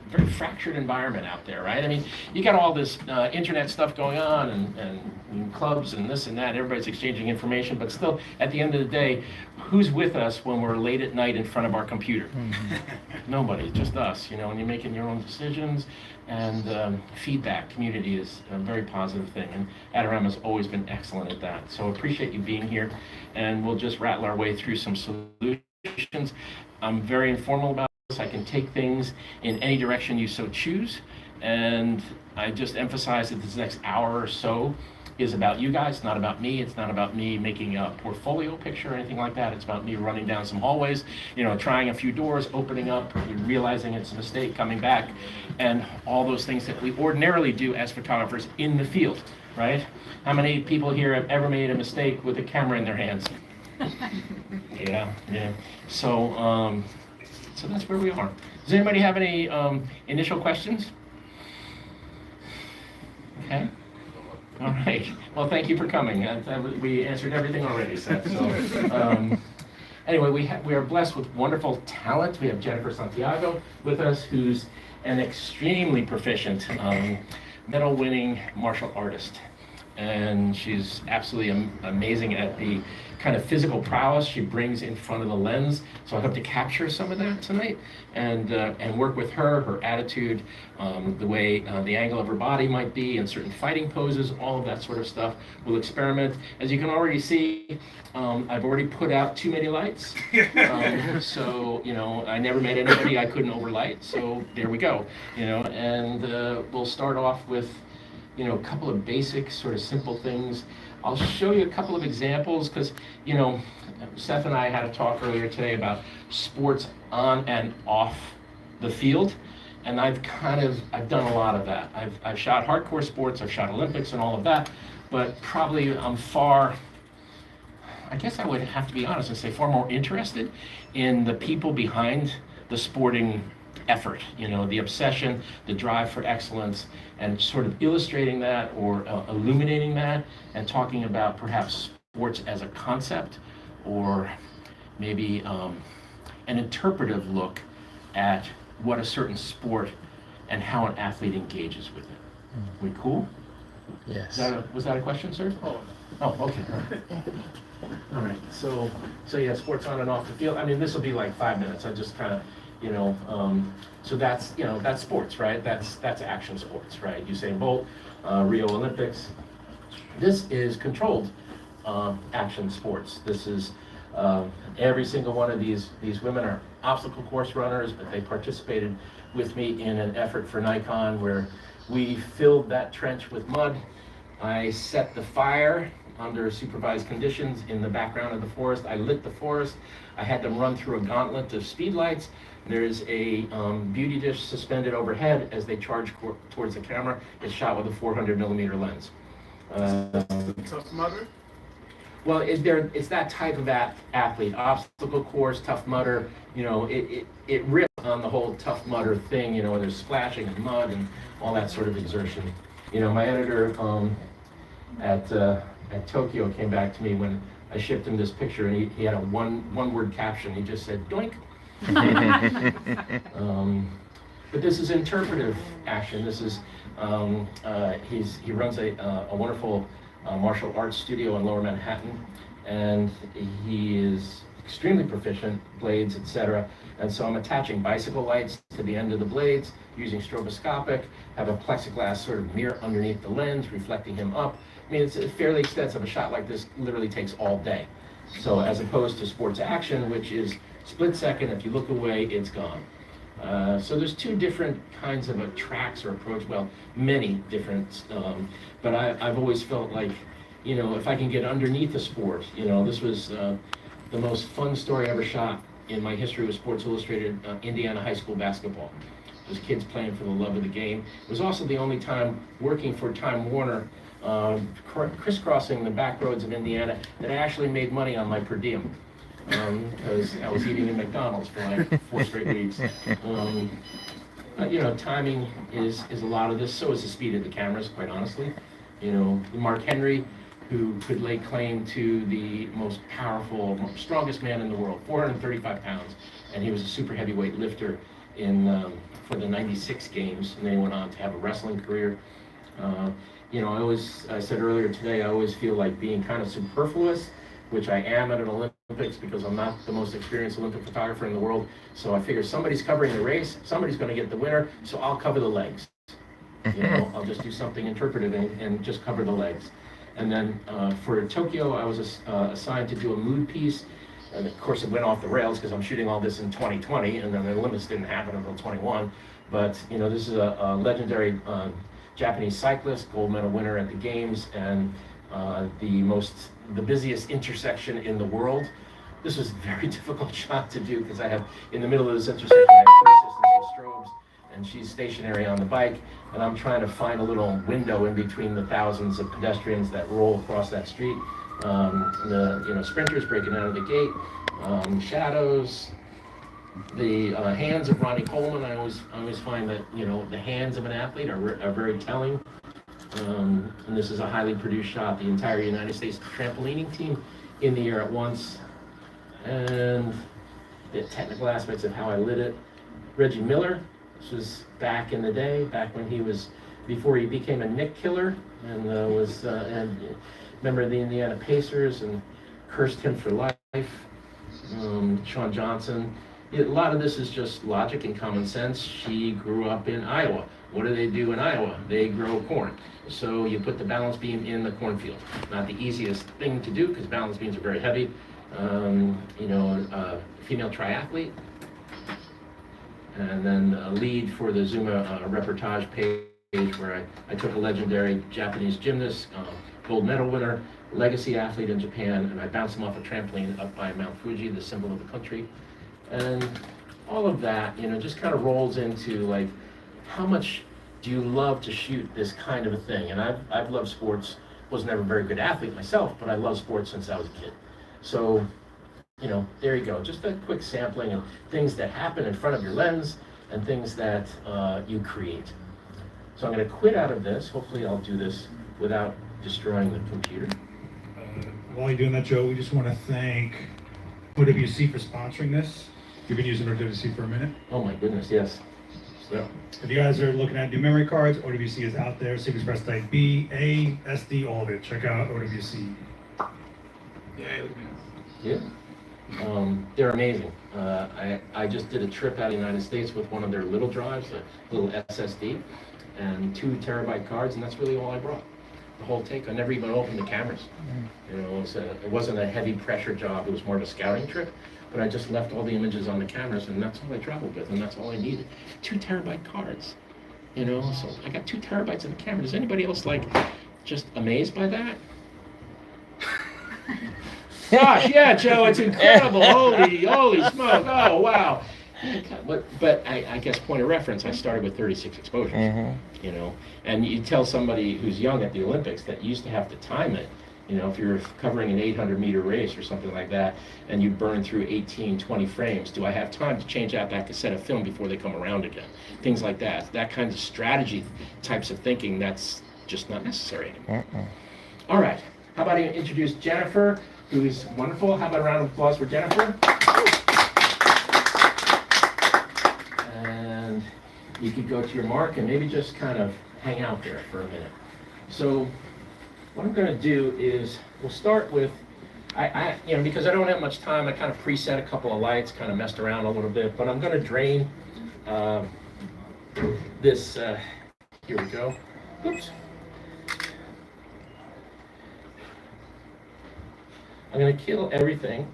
very fractured environment out there, right? I mean, you got all this internet stuff going on and clubs and this and that, everybody's exchanging information, but still, at the end of the day, who's with us when we're late at night in front of our computer? Nobody, just us, and you're making your own decisions, and feedback community is a very positive thing, and Adorama's always been excellent at that. So appreciate you being here, and we'll just rattle our way through some solutions. I'm very informal about this. I can take things in any direction you so choose, and I just emphasize that this next hour or so is about you guys, not about me. It's not about me making a portfolio picture or anything like that. It's about me running down some hallways, trying a few doors, opening up, realizing it's a mistake, coming back, and all those things that we ordinarily do as photographers in the field, right? How many people here have ever made a mistake with a camera in their hands? Yeah. So that's where we are. Does anybody have any initial questions? Okay. All right. Well, thank you for coming. We answered everything already, Seth. So, anyway, we are blessed with wonderful talent. We have Jennifer Santiago with us, who's an extremely proficient medal-winning martial artist. And she's absolutely amazing at the kind of physical prowess she brings in front of the lens. So I hope to capture some of that tonight and work with her attitude, the way the angle of her body might be in certain fighting poses, all of that sort of stuff. We'll experiment. As you can already see, I've already put out too many lights. So, I never met anybody I couldn't overlight. So there we go, and we'll start off with a couple of basic sort of simple things. I'll show you a couple of examples because, Seth and I had a talk earlier today about sports on and off the field. And I've done a lot of that. I've shot hardcore sports, I've shot Olympics and all of that, but probably I'm I guess I would have to be honest and say far more interested in the people behind the sporting effort, the obsession, the drive for excellence, and sort of illustrating that or illuminating that and talking about perhaps sports as a concept or maybe an interpretive look at what a certain sport and how an athlete engages with it. We cool? Yes. Was that a question, sir? Oh, okay. All right. So yeah, sports on and off the field. I mean, this will be like 5 minutes. I just kind of so that's sports, right? That's action sports, right? Usain Bolt, Rio Olympics. This is controlled action sports. This is every single one of these women are obstacle course runners, but they participated with me in an effort for Nikon where we filled that trench with mud. I set the fire under supervised conditions in the background of the forest. I lit the forest. I had them run through a gauntlet of speed lights. There's a beauty dish suspended overhead as they charge towards the camera. It's shot with a 400 millimeter lens. Tough Mudder? Well, it's that type of athlete. Obstacle course, Tough Mudder. It rips on the whole Tough Mudder thing. There's splashing and mud and all that sort of exertion. My editor at Tokyo came back to me when I shipped him this picture, and he had a one-word caption. He just said, "Doink." But this is interpretive action. This is he runs a wonderful martial arts studio in Lower Manhattan, and he is extremely proficient, blades, etc. And so I'm attaching bicycle lights to the end of the blades, using stroboscopic, have a plexiglass sort of mirror underneath the lens, reflecting him up. I mean, it's fairly extensive. A shot like this literally takes all day. So as opposed to sports action, which is split second, if you look away, it's gone. So there's two different kinds of tracks or approach, well, many different, but I've always felt like, if I can get underneath the sport, this was the most fun story I ever shot in my history with Sports Illustrated, Indiana high school basketball. It was kids playing for the love of the game. It was also the only time working for Time Warner, crisscrossing the back roads of Indiana, that I actually made money on my per diem. Because I was eating at McDonald's for like 4 straight weeks. But timing is a lot of this. So is the speed of the cameras, quite honestly. Mark Henry, who could lay claim to the most powerful, strongest man in the world, 435 pounds, and he was a super heavyweight lifter for the '96 games, and then he went on to have a wrestling career. I said earlier today, I always feel like being kind of superfluous, which I am at an Olympics because I'm not the most experienced Olympic photographer in the world. So I figure somebody's covering the race, somebody's going to get the winner, so I'll cover the legs. I'll just do something interpretive and just cover the legs. And then for Tokyo, I was assigned to do a mood piece. And of course, it went off the rails because I'm shooting all this in 2020, and then the Olympics didn't happen until 21. But this is a legendary Japanese cyclist, gold medal winner at the games, and the busiest intersection in the world. This was a very difficult shot to do because I have, in the middle of this intersection, I have two assistants with strobes, and she's stationary on the bike, and I'm trying to find a little window in between the thousands of pedestrians that roll across that street. The sprinters breaking out of the gate, shadows, the hands of Ronnie Coleman. I always find that the hands of an athlete are very telling. And this is a highly produced shot. The entire United States trampolining team in the air at once, and the technical aspects of how I lit it. Reggie Miller. This was back in the day, back when before he became a Nick killer, and was and member of the Indiana Pacers and cursed him for life. Sean Johnson. A lot of this is just logic and common sense. She grew up in Iowa. What do they do in Iowa? They grow corn. So you put the balance beam in the cornfield. Not the easiest thing to do because balance beams are very heavy. Female triathlete. And then a lead for the Zuma reportage page where I took a legendary Japanese gymnast, gold medal winner, legacy athlete in Japan, and I bounced him off a trampoline up by Mount Fuji, the symbol of the country. And all of that, just kind of rolls into like, how much do you love to shoot this kind of a thing? And I've loved sports, was never a very good athlete myself, but I love sports since I was a kid. So, there you go. Just a quick sampling of things that happen in front of your lens and things that you create. So I'm going to quit out of this. Hopefully I'll do this without destroying the computer. While you're doing that, Joe, we just want to thank OWC for sponsoring this. You've been using OWC for a minute. Oh my goodness, yes. So, if you guys are looking at new memory cards, OWC is out there. Sequence Press Type B, A, SD, all of it. Check out OWC. Yeah. They're amazing. I just did a trip out of the United States with one of their little drives, a little SSD, and 2 terabyte cards, and that's really all I brought. The whole take. I never even opened the cameras. It wasn't a heavy pressure job. It was more of a scouting trip, but I just left all the images on the cameras, and that's all I traveled with, and that's all I needed. 2 terabyte cards. So I got 2 terabytes in the camera. Is anybody else just amazed by that? Gosh, yeah, Joe, it's incredible. Holy smoke. Oh, wow. But I guess point of reference, I started with 36 exposures, and you tell somebody who's young at the Olympics that you used to have to time it. If you're covering an 800-meter race or something like that, and you burn through 18, 20 frames, do I have time to change out that cassette of film before they come around again? Things like that. That kind of strategy types of thinking, that's just not necessary anymore. All right. How about I introduce Jennifer, who is wonderful. How about a round of applause for Jennifer? And you could go to your mark and maybe just kind of hang out there for a minute. So what I'm going to do is we'll start with, because I don't have much time, I kind of preset a couple of lights, kind of messed around a little bit, but I'm going to drain this, here we go. Oops. I'm going to kill everything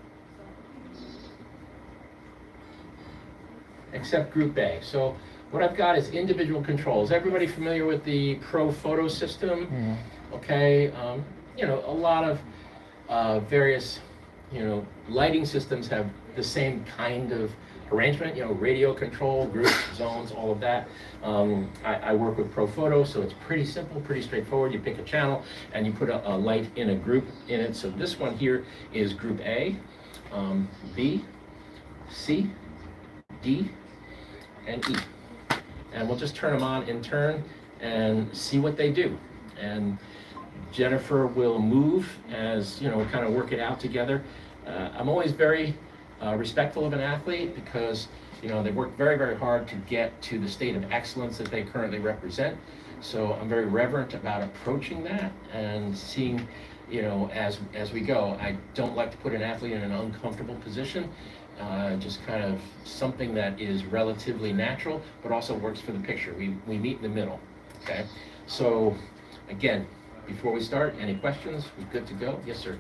except group A. So what I've got is individual controls. Everybody familiar with the Pro Photo system? Mm-hmm. Okay, a lot of various, lighting systems have the same kind of arrangement, radio control, group, zones, all of that. I work with Pro Photo, so it's pretty simple, pretty straightforward. You pick a channel and you put a light in a group in it. So this one here is group A, B, C, D, and E. And we'll just turn them on in turn and see what they do. And Jennifer will move as, kind of work it out together. I'm always very respectful of an athlete because You know, they work very, very hard to get to the state of excellence that they currently represent. So I'm very reverent about approaching that and seeing, you know, as we go. I don't like to put an athlete in an uncomfortable position. Just kind of something that is relatively natural, but also works for the picture. We meet in the middle, okay? So, again, before we start, any questions? We good to go? Yes, sir.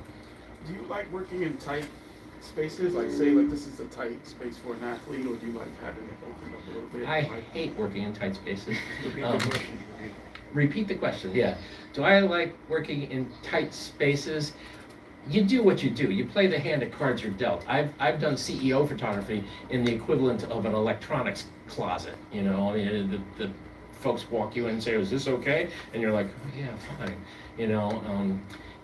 Do you like working in tight spaces? Like, say, like this is a tight space for an athlete, or do you like having it open up a little bit? I Like, hate working in tight spaces. repeat the Um, question. Repeat the question, yeah. Do I like working in tight spaces? You do what you do. You play the hand of cards you're dealt. I've done CEO photography in the equivalent of an electronics closet. You know, I mean, the folks walk you in and say, "Is this okay?" And you're like, "Oh, yeah, fine." You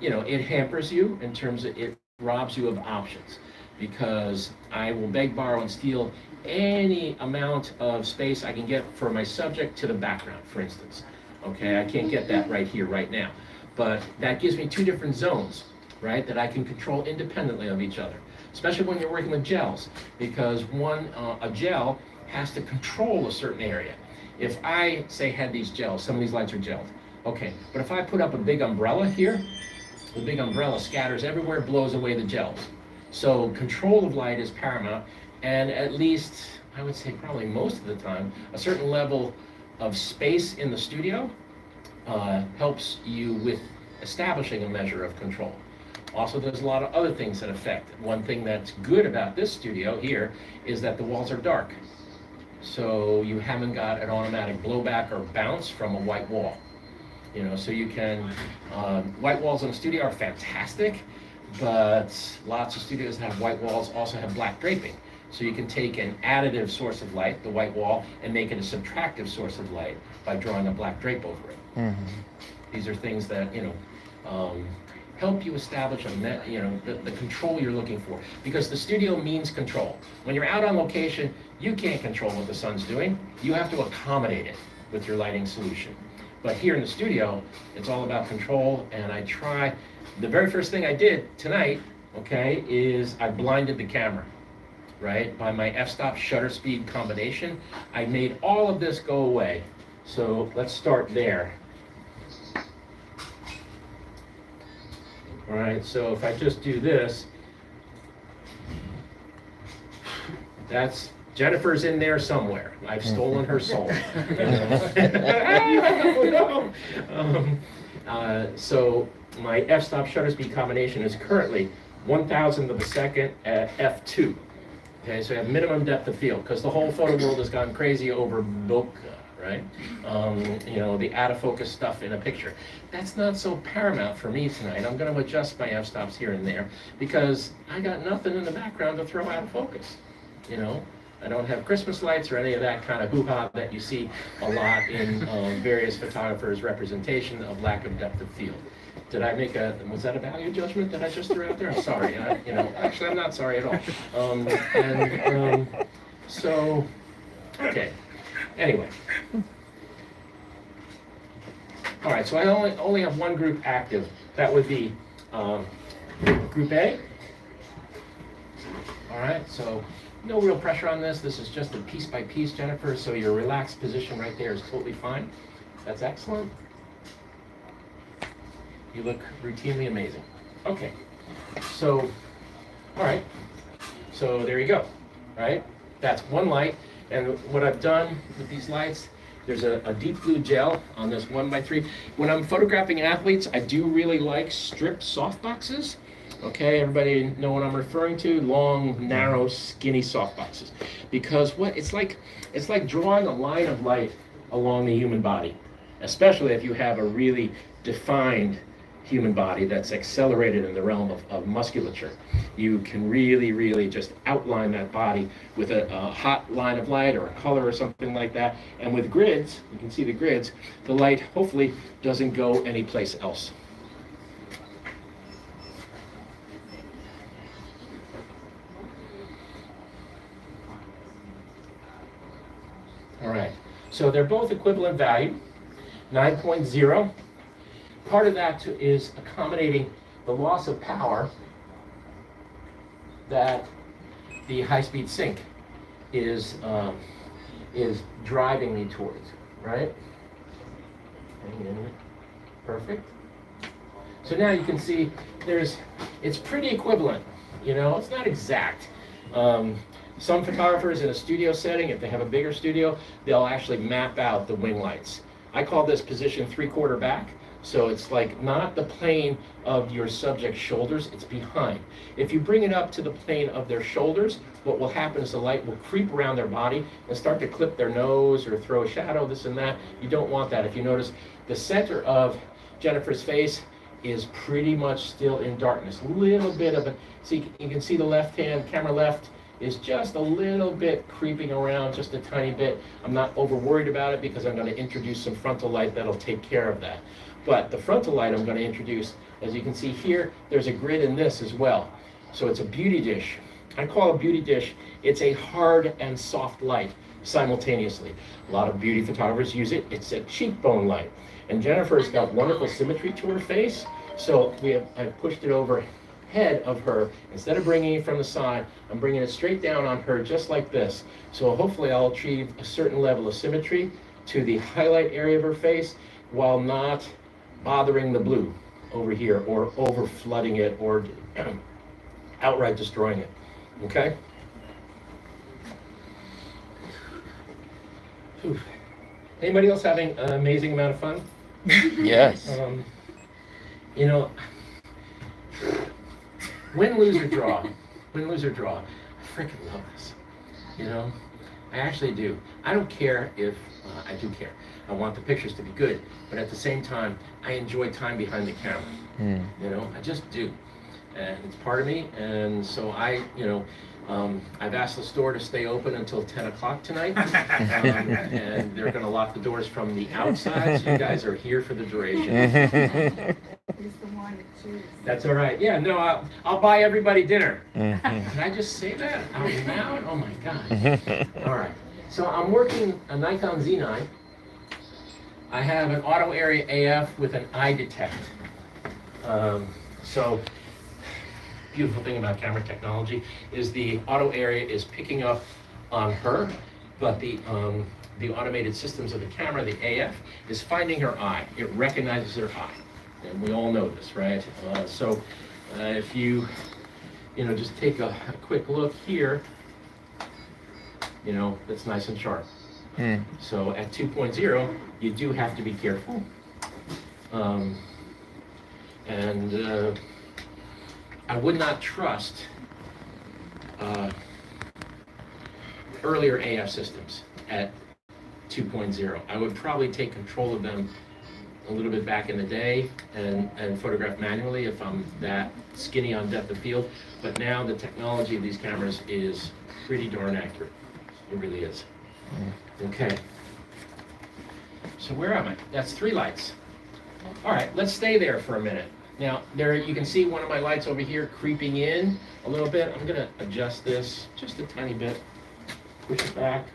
know, it hampers you in terms of it robs you of options, because I will beg, borrow, and steal any amount of space I can get for my subject to the background, for instance. Okay, I can't get that right here, right now, but that gives me two different zones, right, that I can control independently of each other, especially when you're working with gels, because a gel has to control a certain area. If I, say, had these gels, some of these lights are gelled, okay, but if I put up a big umbrella here, the big umbrella scatters everywhere, blows away the gels. So control of light is paramount, and at least, I would say probably most of the time, a certain level of space in the studio helps you with establishing a measure of control. Also, there's a lot of other things that affect. One thing that's good about this studio here is that the walls are dark. So you haven't got an automatic blowback or bounce from a white wall. You know, so you can, white walls in a studio are fantastic, but lots of studios that have white walls also have black draping. So you can take an additive source of light, the white wall, and make it a subtractive source of light by drawing a black drape over it. Mm-hmm. These are things that, you know, help you establish the control you're looking for, because the studio means control. When you're out on location, you can't control what the sun's doing. You have to accommodate it with your lighting solution. But here in the studio, it's all about control, and I try. The very first thing I did tonight, okay, is I blinded the camera, right? By my f-stop shutter speed combination, I made all of this go away. So let's start there. All right, so if I just do this, that's Jennifer's in there somewhere. I've stolen her soul. So my f-stop shutter speed combination is currently 1,000th of a second at f2. Okay, so I have minimum depth of field, because the whole photo world has gone crazy over bokeh, right? You know, the out of focus stuff in a picture. That's not so paramount for me tonight. I'm going to adjust my f-stops here and there, because I got nothing in the background to throw out of focus, you know? I don't have Christmas lights or any of that kind of hoo-ha that you see a lot in various photographers' representation of lack of depth of field. Did I make was that a value judgment that I just threw out there? I'm sorry, you know, actually I'm not sorry at all. So, okay, anyway. All right, so I only have one group active. That would be Group A. All right, so no real pressure on this. This is just a piece by piece, Jennifer, so your relaxed position right there is totally fine. That's excellent. You look routinely amazing. Okay, so, all right, so there you go, right? That's one light, and what I've done with these lights, there's a deep blue gel on this 1x3. When I'm photographing athletes, I do really like stripped softboxes. Okay, everybody know what I'm referring to? Long, narrow, skinny softboxes. Because it's like drawing a line of light along the human body, especially if you have a really defined human body that's accelerated in the realm of musculature. You can really, really just outline that body with a hot line of light or a color or something like that. And with grids, you can see the grids, the light hopefully doesn't go anyplace else. All right, so they're both equivalent value, 9.0. Part of that is accommodating the loss of power that the high-speed sync is driving me towards, right? Perfect. So now you can see it's pretty equivalent, you know, it's not exact. Some photographers in a studio setting, if they have a bigger studio, they'll actually map out the wing lights. I call this position 3/4 back. So it's like not the plane of your subject's shoulders, it's behind. If you bring it up to the plane of their shoulders, what will happen is the light will creep around their body and start to clip their nose or throw a shadow, this and that. You don't want that. If you notice, the center of Jennifer's face is pretty much still in darkness. A little bit of it. See, you can see the left hand, camera left, is just a little bit creeping around, just a tiny bit. I'm not over worried about it because I'm going to introduce some frontal light that'll take care of that. But the frontal light I'm going to introduce, as you can see here, there's a grid in this as well. So it's a beauty dish. I call a beauty dish, it's a hard and soft light simultaneously. A lot of beauty photographers use it. It's a cheekbone light. And Jennifer's got wonderful symmetry to her face. So I've pushed it over head of her. Instead of bringing it from the side, I'm bringing it straight down on her just like this. So hopefully I'll achieve a certain level of symmetry to the highlight area of her face while not bothering the blue over here or over flooding it or outright destroying it. Okay? Whew. Anybody else having an amazing amount of fun? Yes. You know, win, lose, or draw. Win, lose, or draw. I freaking love this. You know, I actually do. I don't care if, I do care. I want the pictures to be good, but at the same time, I enjoy time behind the camera. You know, I just do. And it's part of me, and so I've asked the store to stay open until 10 o'clock tonight, and they're going to lock the doors from the outside, so you guys are here for the duration. He's the one to choose. That's all right. Yeah, no, I'll buy everybody dinner. Can I just say that out loud? Oh my God. All right. So I'm working a Nikon Z9. I have an auto area AF with an eye detect. So beautiful thing about camera technology is the auto area is picking up on her, but the automated systems of the camera, the AF, is finding her eye. It recognizes her eye. And we all know this, right? If you just take a quick look here, that's nice and sharp. So at 2.0, you do have to be careful. I would not trust earlier AF systems at 2.0. I would probably take control of them a little bit back in the day and photograph manually if I'm that skinny on depth of field. But now the technology of these cameras is pretty darn accurate. It really is. Okay. So where am I? That's 3 lights. All right, let's stay there for a minute. Now, there you can see one of my lights over here creeping in a little bit. I'm gonna adjust this just a tiny bit. Push it back.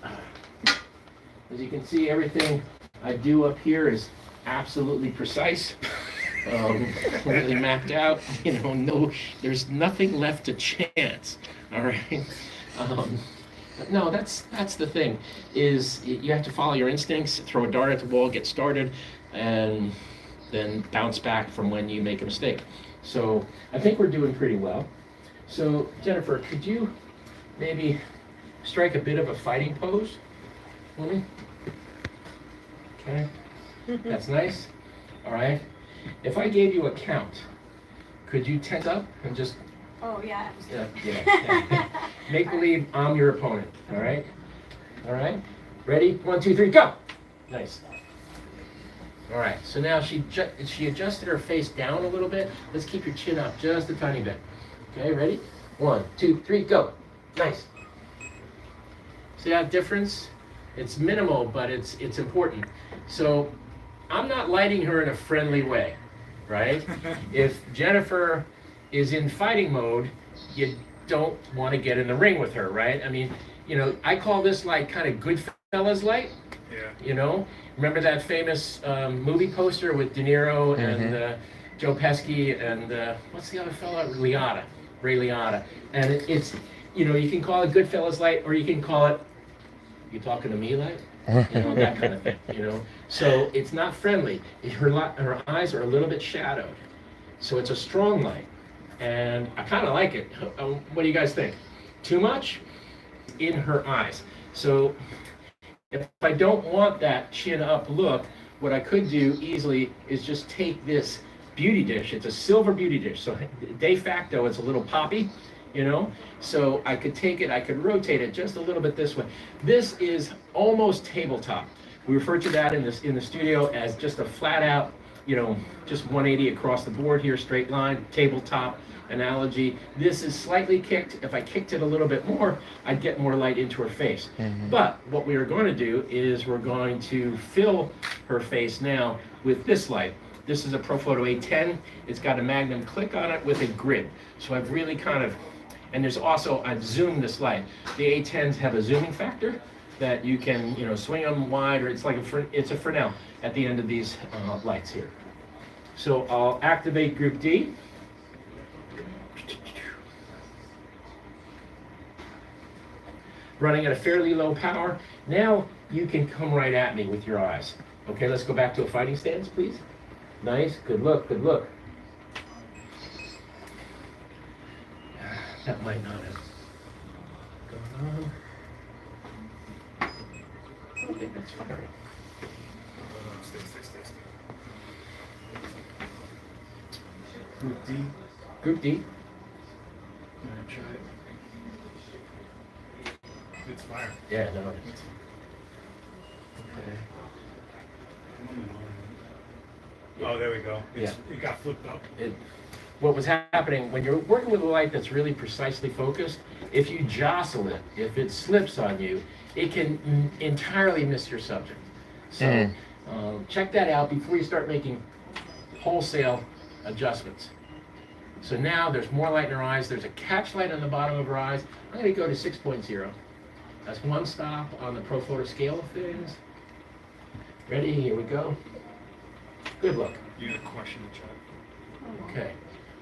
As you can see, everything I do up here is absolutely precise. Completely mapped out. No, there's nothing left to chance. All right. But no, that's the thing. Is you have to follow your instincts, throw a dart at the wall, get started, and then bounce back from when you make a mistake. So I think we're doing pretty well. So Jennifer, could you maybe strike a bit of a fighting pose for me? Okay, that's nice. All right. If I gave you a count, could you tense up and just Oh, yeah. yeah. Make believe I'm your opponent. All right. All right. Ready? 1, 2, 3, go. Nice. All right. So now she adjusted her face down a little bit. Let's keep your chin up just a tiny bit. Okay. Ready? 1, 2, 3, go. Nice. See that difference? It's minimal, but it's important. So I'm not lighting her in a friendly way, right? If Jennifer is in fighting mode, you don't want to get in the ring with her, right? I mean, I call this like kind of Goodfellas light. Yeah. Remember that famous movie poster with De Niro and Joe Pesci and what's the other fellow? Ray Liotta. And it's you know, you can call it Goodfellas light, or you can call it, you talking to me light? You know, that kind of thing, you know? So it's not friendly. Her eyes are a little bit shadowed. So it's a strong light. And I kind of like it. What do you guys think? Too much? In her eyes. So if I don't want that chin up look, what I could do easily is just take this beauty dish. It's a silver beauty dish. So de facto, it's a little poppy, you know? So I could take it, I could rotate it just a little bit this way. This is almost tabletop. We refer to that in the studio as just a flat out, you know, just 180 across the board here, straight line, tabletop analogy. This is slightly kicked. If I kicked it a little bit more, I'd get more light into her face. But what we are going to do is we're going to fill her face now with this light. This is a Profoto A10. It's got a Magnum click on it with a grid. So I've really kind of, and there's also, I've zoomed this light. The A10s have a zooming factor that you can, you know, swing them wide, or it's like it's a Fresnel at the end of these lights here. So I'll activate group D. Running at a fairly low power. Now you can come right at me with your eyes. Okay, let's go back to a fighting stance, please. Nice, good look, good look. That might not have gone on. I think that's fine. Group D. Group D. I'm gonna try it. It's fire. Yeah, no, it's okay. Oh, there we go. Yeah. It got flipped up. What was happening when you're working with a light that's really precisely focused, if you jostle it, if it slips on you, it can entirely miss your subject. So check that out before you start making wholesale adjustments. So now there's more light in her eyes. There's a catch light on the bottom of her eyes. I'm going to go to 6.0. That's one stop on the Profoto scale of things. Ready? Here we go. Good look. You had a question to check. Okay.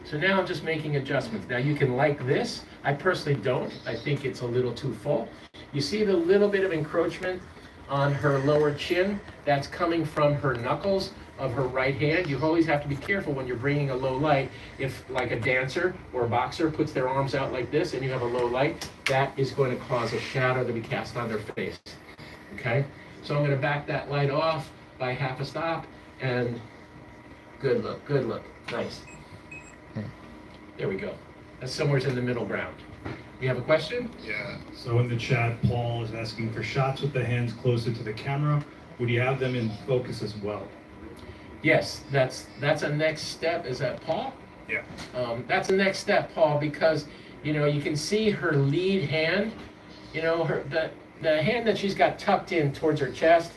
So now I'm just making adjustments. Now you can like this. I personally don't. I think it's a little too full. You see the little bit of encroachment on her lower chin? That's coming from her knuckles of her right hand. You always have to be careful when you're bringing a low light. If like a dancer or a boxer puts their arms out like this and you have a low light, that is going to cause a shadow to be cast on their face. Okay? So I'm going to back that light off by half a stop, and good look, good look. Nice. There we go. That's somewhere in the middle ground. You have a question? Yeah. So in the chat, Paul is asking for shots with the hands closer to the camera. Would you have them in focus as well? Yes, that's a next step. Is that Paul? Yeah. That's a next step, Paul, because you know you can see her lead hand. You know the hand that she's got tucked in towards her chest.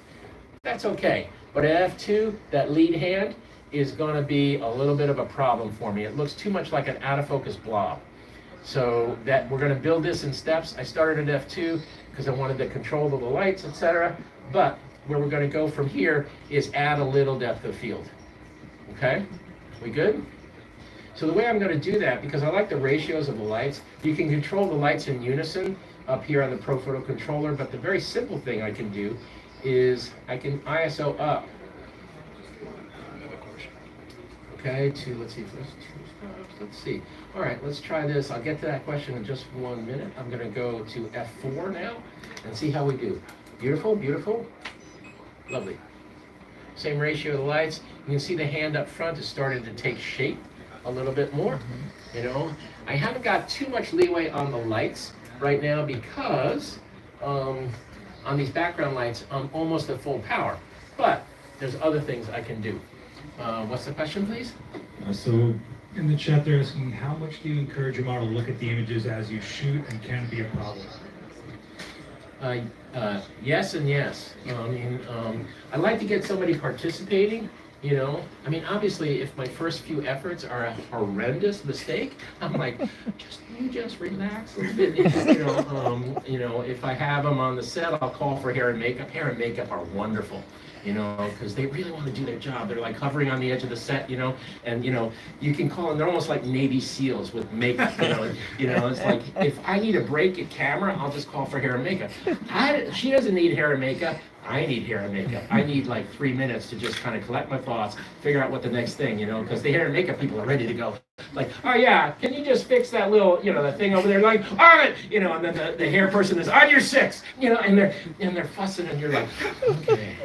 That's okay. But at F2, that lead hand is going to be a little bit of a problem for me. It looks too much like an out of focus blob. So that we're going to build this in steps. I started at F2 because I wanted to control the lights, etc. But where we're going to go from here is add a little depth of field. Okay? We good? So the way I'm going to do that, because I like the ratios of the lights, you can control the lights in unison up here on the Profoto controller, but the very simple thing I can do is I can ISO up. Okay, to, let's see. All right, let's try this. I'll get to that question in just 1 minute. I'm going to go to F4 now and see how we do. Beautiful, beautiful. Lovely. Same ratio of the lights. You can see the hand up front is starting to take shape a little bit more. You know, I haven't got too much leeway on the lights right now because on these background lights, I'm almost at full power. But there's other things I can do. What's the question, please? So in the chat, they're asking, how much do you encourage your model to look at the images as you shoot, and can it be a problem? Yes and yes. I like to get somebody participating You know, I mean, obviously, if my first few efforts are a horrendous mistake, I'm like, you just relax a little bit. You know, if I have them on the set, I'll call for hair and makeup. Hair and makeup are wonderful, you know, because they really want to do their job. They're like hovering on the edge of the set, you know, and you can call them. They're almost like Navy SEALs with makeup. It's like if I need a break at camera, I'll just call for hair and makeup. She doesn't need hair and makeup. I need hair and makeup. I need like 3 minutes to just kind of collect my thoughts, figure out what the next thing, because the hair and makeup people are ready to go. Like, oh yeah, can you just fix that little, that thing over there? Like, all right, and then the hair person is on your 6, and they're fussing, and you're like, okay,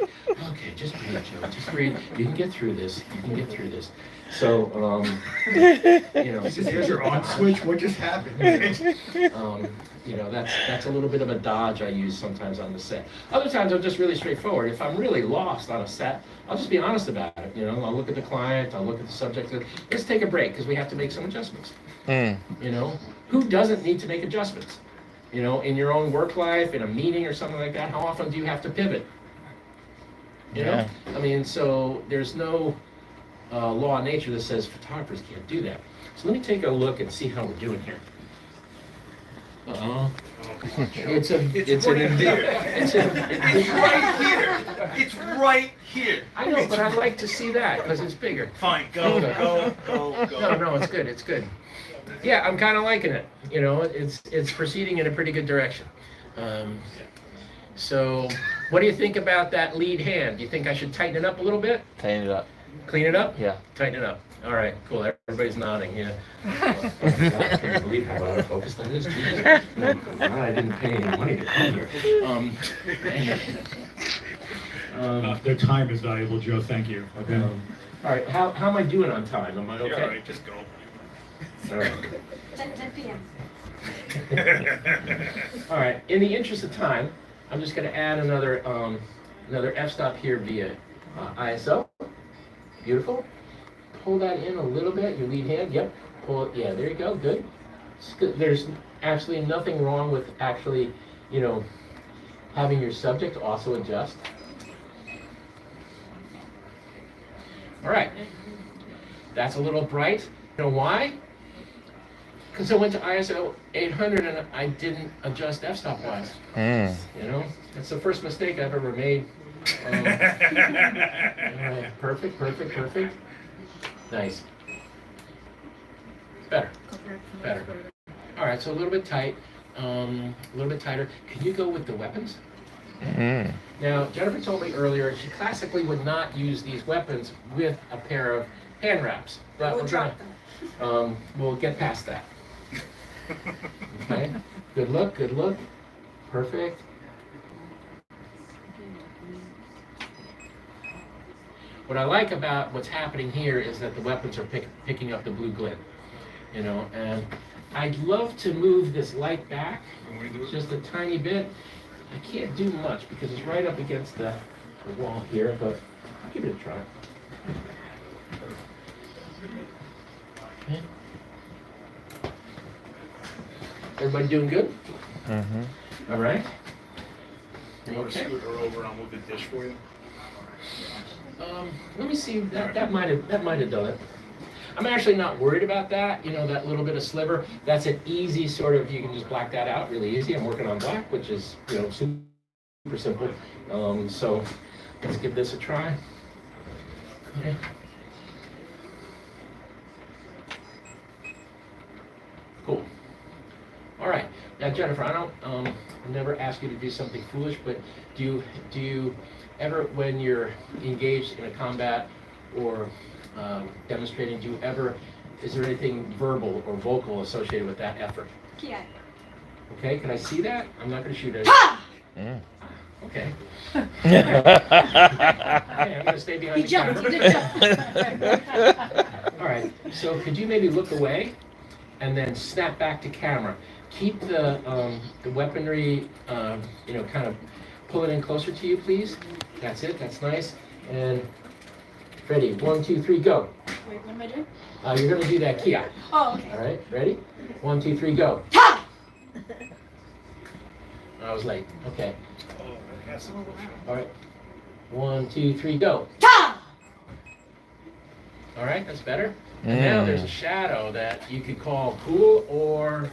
just breathe, Joe, just breathe. You can get through this. So, Here's your on switch. What just happened? That's a little bit of a dodge I use sometimes on the set. Other times I'm just really straightforward. If I'm really lost on a set, I'll just be honest about it. I'll look at the client, I'll look at the subject. Let's take a break because we have to make some adjustments. Who doesn't need to make adjustments? In your own work life, in a meeting or something like that, how often do you have to pivot? Yeah. I mean, so there's no law of nature that says photographers can't do that. So let me take a look and see how we're doing here. It's right here. It's right here. I know, but I'd like to see that because it's bigger. Fine, go. No, it's good. Yeah, I'm kind of liking it. It's proceeding in a pretty good direction. So, what do you think about that lead hand? Do you think I should tighten it up a little bit? Tighten it up. Clean it up? Yeah. Tighten it up. All right, cool. Everybody's nodding. Yeah. I can't believe how out of focus that is. Jesus. No, I didn't pay any money to come here. Their time is valuable, Joe. Thank you. Okay. All right. How am I doing on time? Am I okay? You're all right, just go. All right. 10 p.m. All right. In the interest of time, I'm just going to add another f-stop here via ISO. Beautiful. Pull that in a little bit. Your lead hand. Yep. Pull it. Yeah. There you go. Good. There's actually nothing wrong with actually, having your subject also adjust. All right. That's a little bright. You know why? Because I went to ISO 800 and I didn't adjust f-stop wise. It's the first mistake I've ever made. All right. Perfect. Nice. Better. All right, so a little bit tight, a little bit tighter. Can you go with the weapons? Now, Jennifer told me earlier she classically would not use these weapons with a pair of hand wraps. But we'll get past that. Okay. Good look. Perfect. What I like about what's happening here is that the weapons are picking up the blue glint, and I'd love to move this light back just a tiny bit. I can't do much because it's right up against the wall here, but I'll give it a try. Okay. Everybody doing good? All right. You want to scoot her over? I'll move the dish for you. Let me see. That might have done it. I'm actually not worried about that. That little bit of sliver. That's an easy sort of. You can just black that out really easy. I'm working on black, which is super simple. So let's give this a try. Okay. Cool. All right. Now, Jennifer, I never ask you to do something foolish, but do you ever, when you're engaged in a combat or demonstrating, is there anything verbal or vocal associated with that effort? Yeah. Okay, can I see that? I'm not going to shoot at Yeah. Okay. Okay, I'm going to stay behind the camera. He did jump. All right, so could you maybe look away and then snap back to camera? Keep the weaponry, kind of pull it in closer to you, please. That's it. That's nice. And ready. 1, 2, 3, go. Wait, what am I doing? You're going to do that kia. Oh, okay. All right. Ready? 1, 2, 3, go. Ta! I was late. Okay. All right. 1, 2, 3, go. Ta! All right, that's better. And now there's a shadow that you could call cool, or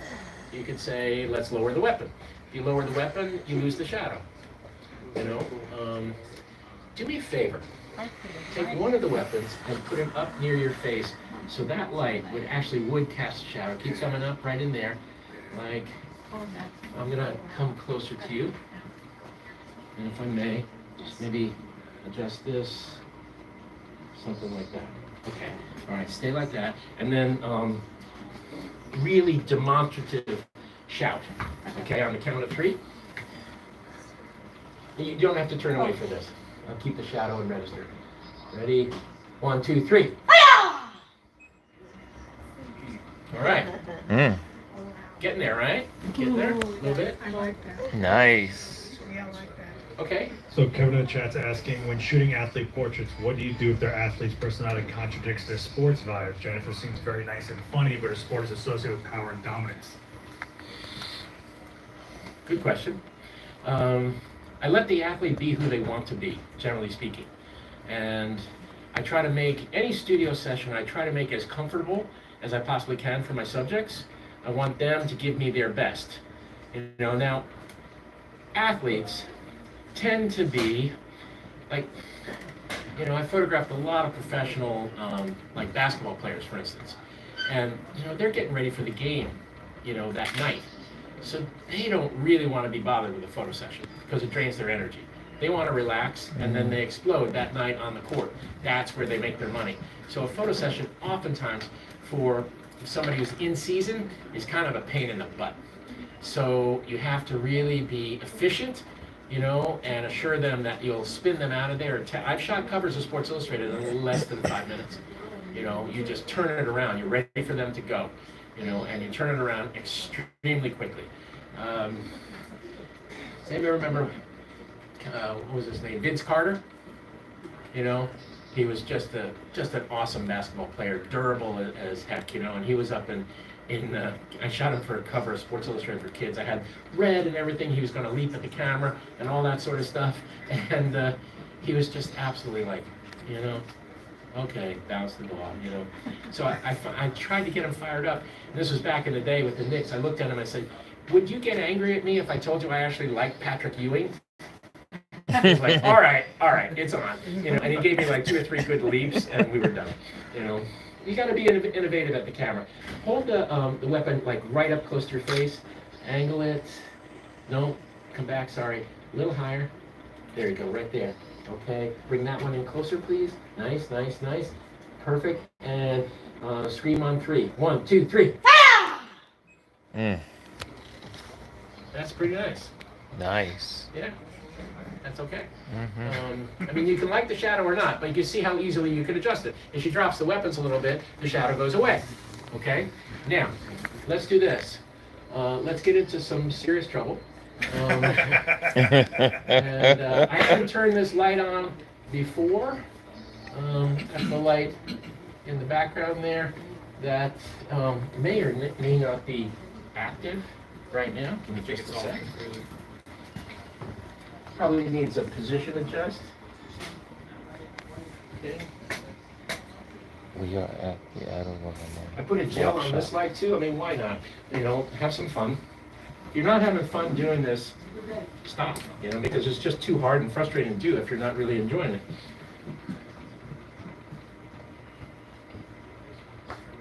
you could say, let's lower the weapon. If you lower the weapon, you lose the shadow. You know, do me a favor. Take one of the weapons and put it up near your face, so that light would cast a shadow. Keep coming up right in there. Like, I'm gonna come closer to you. And if I may, just maybe adjust this, something like that. Okay, all right, stay like that. And then really demonstrative shout. Okay, on the count of 3. You don't have to turn away for this. I'll keep the shadow and register. Ready? 1, 2, 3. All right. Getting there, right? Getting there a little bit. I like that. Nice. Yeah, I like that. Okay. So Kevin in the chat's asking, when shooting athlete portraits, what do you do if their athlete's personality contradicts their sports vibe? Jennifer seems very nice and funny, but her sport is associated with power and dominance. Good question. I let the athlete be who they want to be, generally speaking. And I try to make any studio session, I try to make as comfortable as I possibly can for my subjects. I want them to give me their best. You know, now, athletes tend to be, like, you know, I photographed a lot of professional, like basketball players, for instance. And, you know, they're getting ready for the game, you know, that night. So they don't really want to be bothered with a photo session because it drains their energy. They want to relax, and then they explode that night on the court. That's where they make their money. So a photo session, oftentimes, for somebody who's in season, is kind of a pain in the butt. So you have to really be efficient, you know, and assure them that you'll spin them out of there. I've shot covers of Sports Illustrated in less than 5 minutes. You know, you just turn it around. You're ready for them to go. You know, and you turn it around extremely quickly. Does anybody remember, what was his name? Vince Carter? You know, he was just an awesome basketball player, durable as heck, you know, and he was up in I shot him for a cover of Sports Illustrated for Kids. I had red and everything. He was going to leap at the camera and all that sort of stuff. And he was just absolutely like, you know, okay, bounce the ball, you know. So I tried to get him fired up. And this was back in the day with the Knicks. I looked at him and I said, would you get angry at me if I told you I actually liked Patrick Ewing? He was like, all right, it's on. You know, and he gave me like 2 or 3 good leaps and we were done. You know, you got to be innovative at the camera. Hold the weapon like right up close to your face. Angle it. No, come back, sorry. A little higher. There you go, right there. Okay, bring that one in closer, please. Nice, nice, nice. Perfect. And scream on 3. 1, 2, 3. That's pretty nice. Nice. Yeah, that's okay. I mean, you can like the shadow or not, but you can see how easily you can adjust it. If she drops the weapons a little bit, the shadow goes away. Okay? Now, let's do this. Let's get into some serious trouble. And I haven't turned this light on before. That's the light in the background there that may or may not be active right now. Give me just a sec. Probably needs a position adjust. Okay. We are at the Adorama. I put a gel on this light too. I mean, why not? You know, have some fun. If you're not having fun doing this, stop. You know, because it's just too hard and frustrating to do if you're not really enjoying it.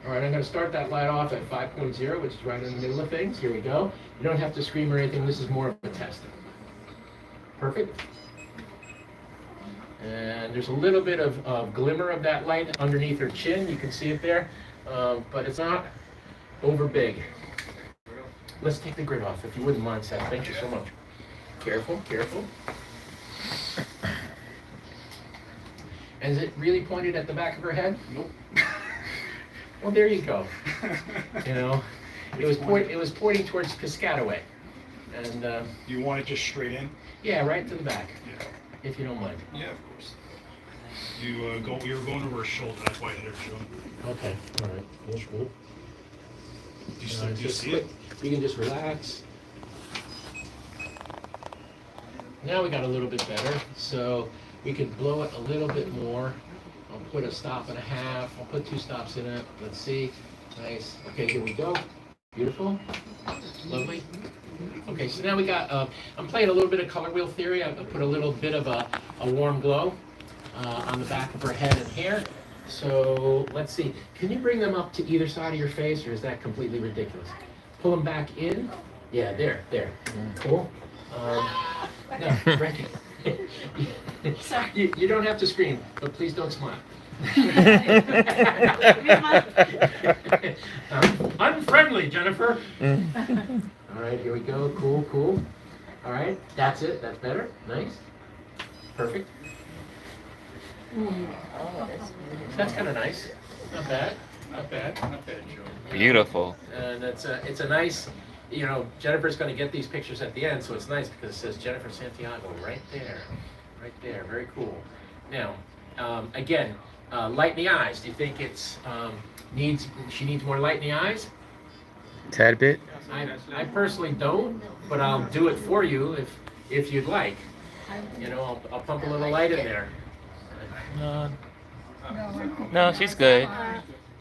All right, I'm going to start that light off at 5.0, which is right in the middle of things. Here we go. You don't have to scream or anything. This is more of a test. Perfect. And there's a little bit of glimmer of that light underneath her chin. You can see it there, but it's not over big. Let's take the grid off, if you wouldn't mind, Seth. Thank you so much. Careful, careful. And is it really pointed at the back of her head? Nope. Well, there you go. You know, it was pointing towards Piscataway, and You want it just straight in? yeah, right to the back, Yeah. if you don't mind. Yeah, of course. You were going over her shoulder, that's why I hit her shoulder. Okay, all right. Cool, cool. Do you see it? You can just relax. Now we got a little bit better, so we can blow it a little bit more I'll put a stop and a half. I'll put 2 stops in it. Let's see. Nice. Okay, here we go. Beautiful. Lovely. Okay, so now we got, I'm playing a little bit of color wheel theory. I put a little bit of a warm glow on the back of her head and hair. So let's see. Can you bring them up to either side of your face, or is that completely ridiculous? Pull them back in. Yeah, there. Cool. No, Frankie. Sorry. You don't have to scream, but please don't smile. Unfriendly, Jennifer. All right, here we go. Cool. All right, that's it. That's better. Nice. Perfect. That's kind of nice. Not bad. Beautiful. And it's a nice, Jennifer's going to get these pictures at the end, so it's nice because it says Jennifer Santiago right there. Very cool. Now, again, light in the eyes. Do you think she needs more light in the eyes? Tad bit. I personally don't, but I'll do it for you if you'd like. I'll pump a little light in there. No, she's good.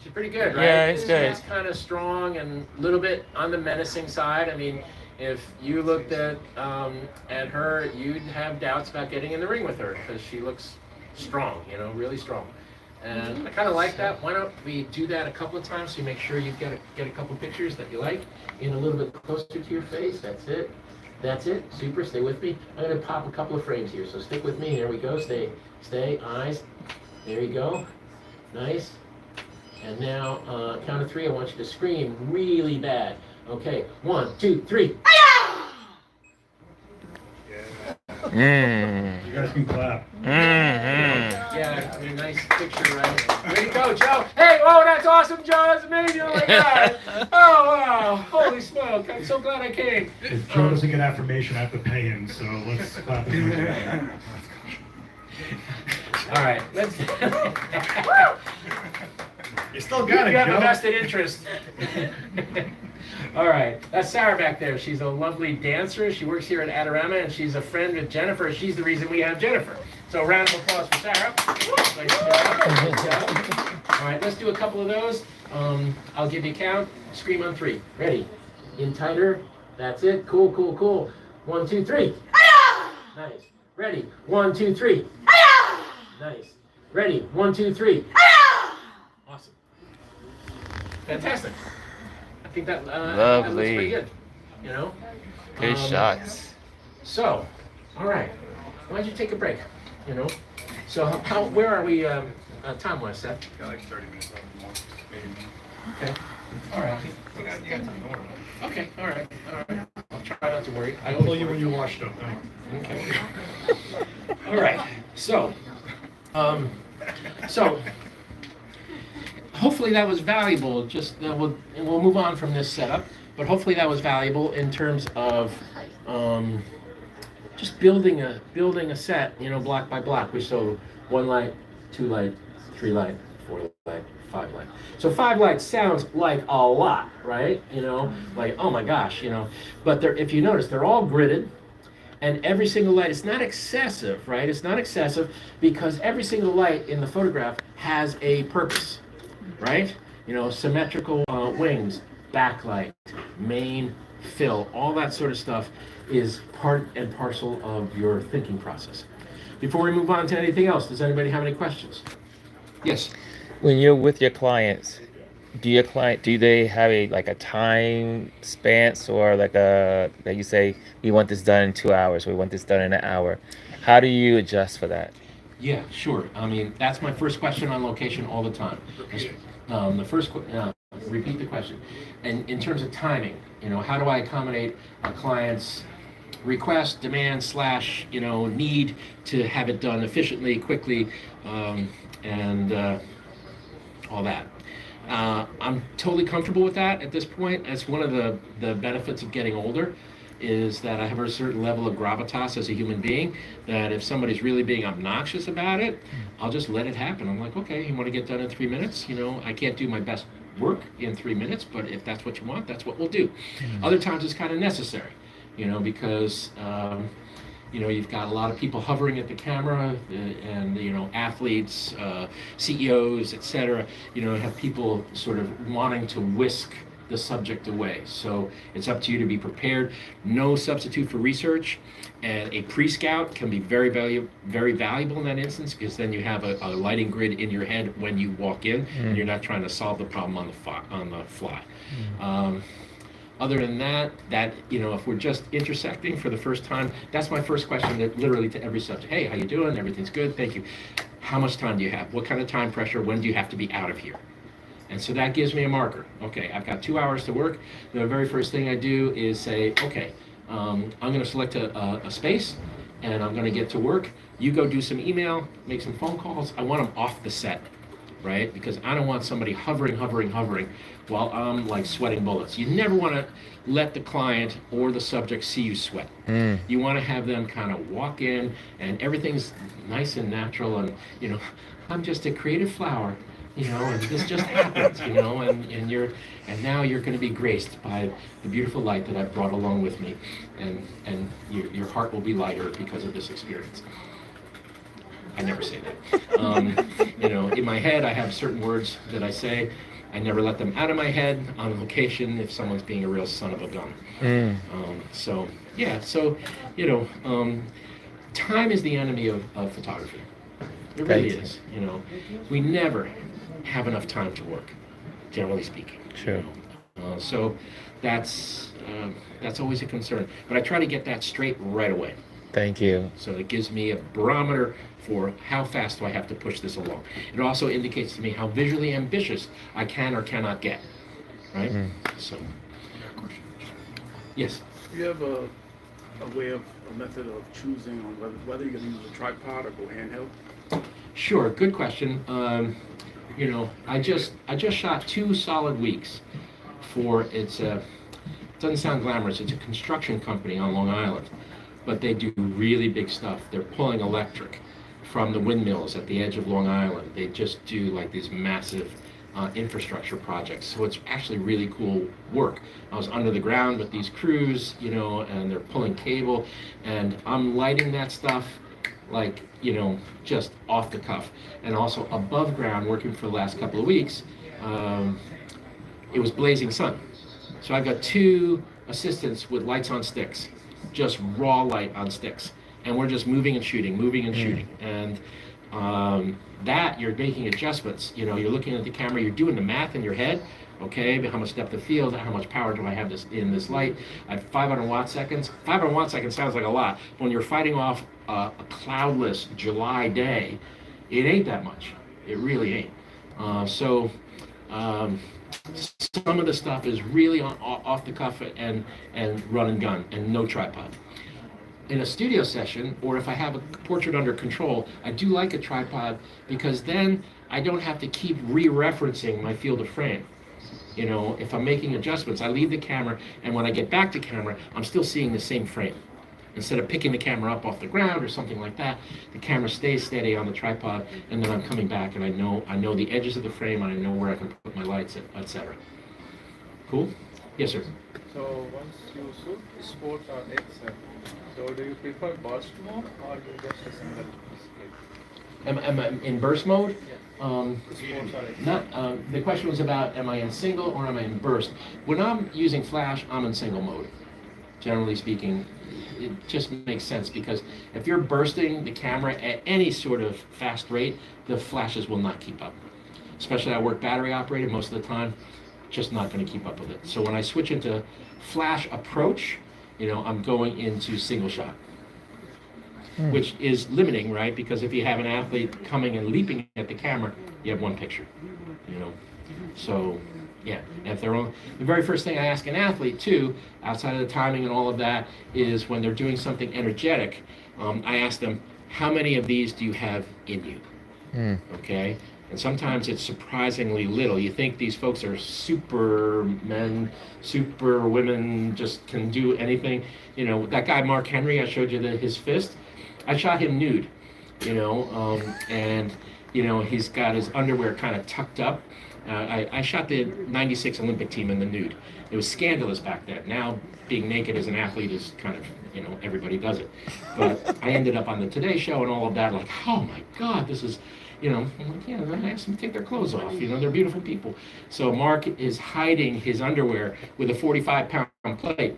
She's pretty good, right? Yeah, it's good. She's kind of strong and a little bit on the menacing side. I mean, if you looked at her, you'd have doubts about getting in the ring with her because she looks strong, really strong. And I kind of like that. Why don't we do that a couple of times so you make sure you get a couple pictures that you like in a little bit closer to your face. That's it. Super. Stay with me. I'm going to pop a couple of frames here, so stick with me. Here we go. Stay. Eyes. There you go. Nice. And now, count of 3, I want you to scream really bad. Okay, 1, 2, 3. You guys can clap. Yeah, nice picture, right? Way to go, Joe. Hey, that's awesome, Joe. That's amazing. Oh, my God. Oh, wow. Holy smoke. I'm so glad I came. If Joe doesn't get affirmation, I have to pay him, so let's clap him. All right, let's. You still got it, You have a Joe. vested interest. All right, that's Sarah back there. She's a lovely dancer. She works here at Adorama, and she's a friend with Jennifer. She's the reason we have Jennifer. So a round of applause for Sarah. Nice job. All right, let's do a couple of those. I'll give you a count. Scream on 3. Ready? In tighter. That's it. Cool. 1, 2, 3. Nice. Ready? 1, 2, 3. Nice. Ready? 1, 2, 3. Awesome. Fantastic. I think that looks pretty good. Good shots. So, all right. Why'd you take a break? So where are we time-wise, Seth? Got like 30 minutes left. Maybe. Okay. All right. You got time to order. Okay. All right. I'll try not to worry. I'll tell you when you're washed up. Okay. All right. So hopefully that was valuable. Just we'll move on from this setup, but hopefully that was valuable in terms of just building a set, block by block. We showed 1 light, 2 light, 3 light, 4 light, 5 light. So 5 lights sounds like a lot, right? Like, oh my gosh, But if you notice, they're all gridded. And every single light, it's not excessive, right? It's not excessive because every single light in the photograph has a purpose, right? Symmetrical wings, backlight, main fill, all that sort of stuff is part and parcel of your thinking process. Before we move on to anything else, does anybody have any questions? Yes. When you're with your clients, do they have a time span, or that you say we want this done in 2 hours, we want this done in an hour? How do you adjust for that? Yeah, sure. I mean, that's my first question on location all the time. Repeat the question. And in terms of timing, how do I accommodate a client's request, demand / need to have it done efficiently, quickly, and all that. I'm totally comfortable with that at this point. That's one of the benefits of getting older, is that I have a certain level of gravitas as a human being, that if somebody's really being obnoxious about it, I'll just let it happen. I'm like, okay, you want to get done in 3 minutes? I can't do my best work in 3 minutes, but if that's what you want, that's what we'll do. Other times it's kind of necessary, because You've got a lot of people hovering at the camera, and athletes, CEOs, etc. Have people sort of wanting to whisk the subject away. So it's up to you to be prepared. No substitute for research, and a pre-scout can be very valuable in that instance, because then you have a lighting grid in your head when you walk in, and you're not trying to solve the problem on the fly. Other than that, if we're just intersecting for the first time, that's my first question literally to every subject. Hey, how you doing? Everything's good, thank you. How much time do you have? What kind of time pressure? When do you have to be out of here? And so that gives me a marker. Okay, I've got 2 hours to work. The very first thing I do is say, okay, I'm going to select a space, and I'm going to get to work. You go do some email, make some phone calls. I want them off the set, right? Because I don't want somebody hovering while I'm like sweating bullets. You never want to let the client or the subject see you sweat. You want to have them kind of walk in, and everything's nice and natural, and I'm just a creative flower, and this just happens, and now you're going to be graced by the beautiful light that I've brought along with me, and your heart will be lighter because of this experience. I never say that. In my head, I have certain words that I say. I never let them out of my head on location if someone's being a real son of a gun. Time is the enemy of photography. It really is. We never have enough time to work, generally speaking. Sure. So that's always a concern. But I try to get that straight right away. Thank you. So it gives me a barometer for how fast do I have to push this along. It also indicates to me how visually ambitious I can or cannot get, right? So, yes. Do you have a method of choosing on whether you're going to use a tripod or go handheld? Sure, good question. I just shot 2 solid weeks for it doesn't sound glamorous. It's a construction company on Long Island, but they do really big stuff. They're pulling electric from the windmills at the edge of Long Island. They just do like these massive infrastructure projects. So it's actually really cool work. I was under the ground with these crews, and they're pulling cable, and I'm lighting that stuff like, just off the cuff. And also above ground, working for the last couple of weeks, it was blazing sun. So I've got 2 assistants with lights on sticks, just raw light on sticks. And we're just moving and shooting. And that you're making adjustments. You're looking at the camera, you're doing the math in your head. Okay, how much depth of field, how much power do I have in this light? I have 500 watt seconds. 500 watt seconds sounds like a lot. When you're fighting off a cloudless July day, it ain't that much. It really ain't. Some of the stuff is really off the cuff and run and gun and no tripod. In a studio session, or if I have a portrait under control, I do like a tripod, because then I don't have to keep re-referencing my field of frame. If I'm making adjustments, I leave the camera, and when I get back to camera, I'm still seeing the same frame. Instead of picking the camera up off the ground or something like that, the camera stays steady on the tripod, and then I'm coming back, and I know the edges of the frame, and I know where I can put my lights, etc. Cool? Yes, sir. So once you shoot sports or excel, so do you prefer burst mode or you just a single split? Am I in burst mode? Sports or excel? The question was about, am I in single or am I in burst? When I'm using flash, I'm in single mode. Generally speaking, it just makes sense, because if you're bursting the camera at any sort of fast rate, the flashes will not keep up. Especially I work battery operated most of the time, just not going to keep up with it. So when I switch into flash approach, I'm going into single shot, which is limiting, right? Because if you have an athlete coming and leaping at the camera, you have one picture, So, yeah, and if they're on, the very first thing I ask an athlete too, outside of the timing and all of that, is when they're doing something energetic, I ask them, how many of these do you have in you? Okay? And sometimes it's surprisingly little. You think these folks are supermen, super women, just can do anything. That guy Mark Henry, I showed you his fist. I shot him nude, and he's got his underwear kind of tucked up. I shot the '96 Olympic team in the nude. It was scandalous back then. Now being naked as an athlete is kind of you know, everybody does it. But I ended up on the Today Show and all of that, like, oh my God, this is, you know, I'm like, yeah, I asked them to take their clothes off, you know, they're beautiful people. So Mark is hiding his underwear with a 45-pound plate.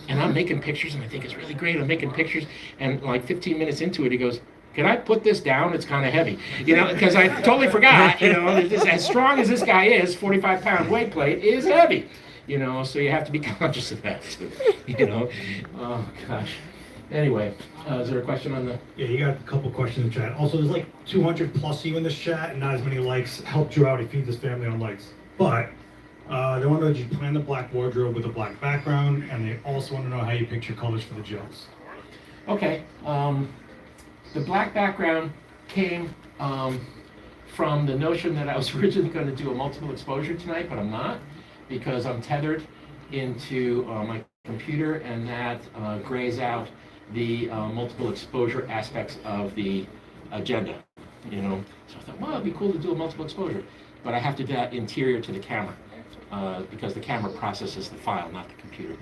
And I'm making pictures, and I think it's really great. I'm making pictures, and like 15 minutes into it, he goes, "Can I put this down? It's kind of heavy," you know, because I totally forgot. You know, as strong as this guy is, 45-pound weight plate is heavy. You know, so you have to be conscious of that too. You know, oh gosh. Anyway, is there a question on the? Yeah, you got a couple questions in the chat. Also, there's like 200 plus you in this chat, and not as many likes. Helped you out. He feeds his family on likes, but. They want to know, did you plan the black wardrobe with a black background, and they also want to know how you picked your colors for the gels. Okay, the black background came from the notion that I was originally going to do a multiple exposure tonight, but I'm not, because I'm tethered into my computer, and that grays out the multiple exposure aspects of the agenda, you know. So I thought, well, it'd be cool to do a multiple exposure, but I have to do that interior to the camera. Because the camera processes the file, not the computer.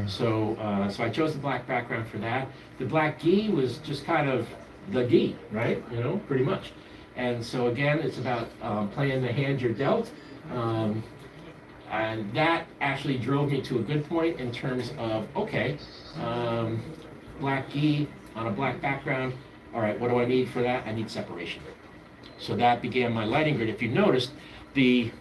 So I chose the black background for that. The black gi was just kind of the gi, right? You know, pretty much. And so again, it's about playing the hand you're dealt. And that actually drove me to a good point in terms of, okay, black gi on a black background. All right, what do I need for that? I need separation. So that began my lighting grid. If you noticed, the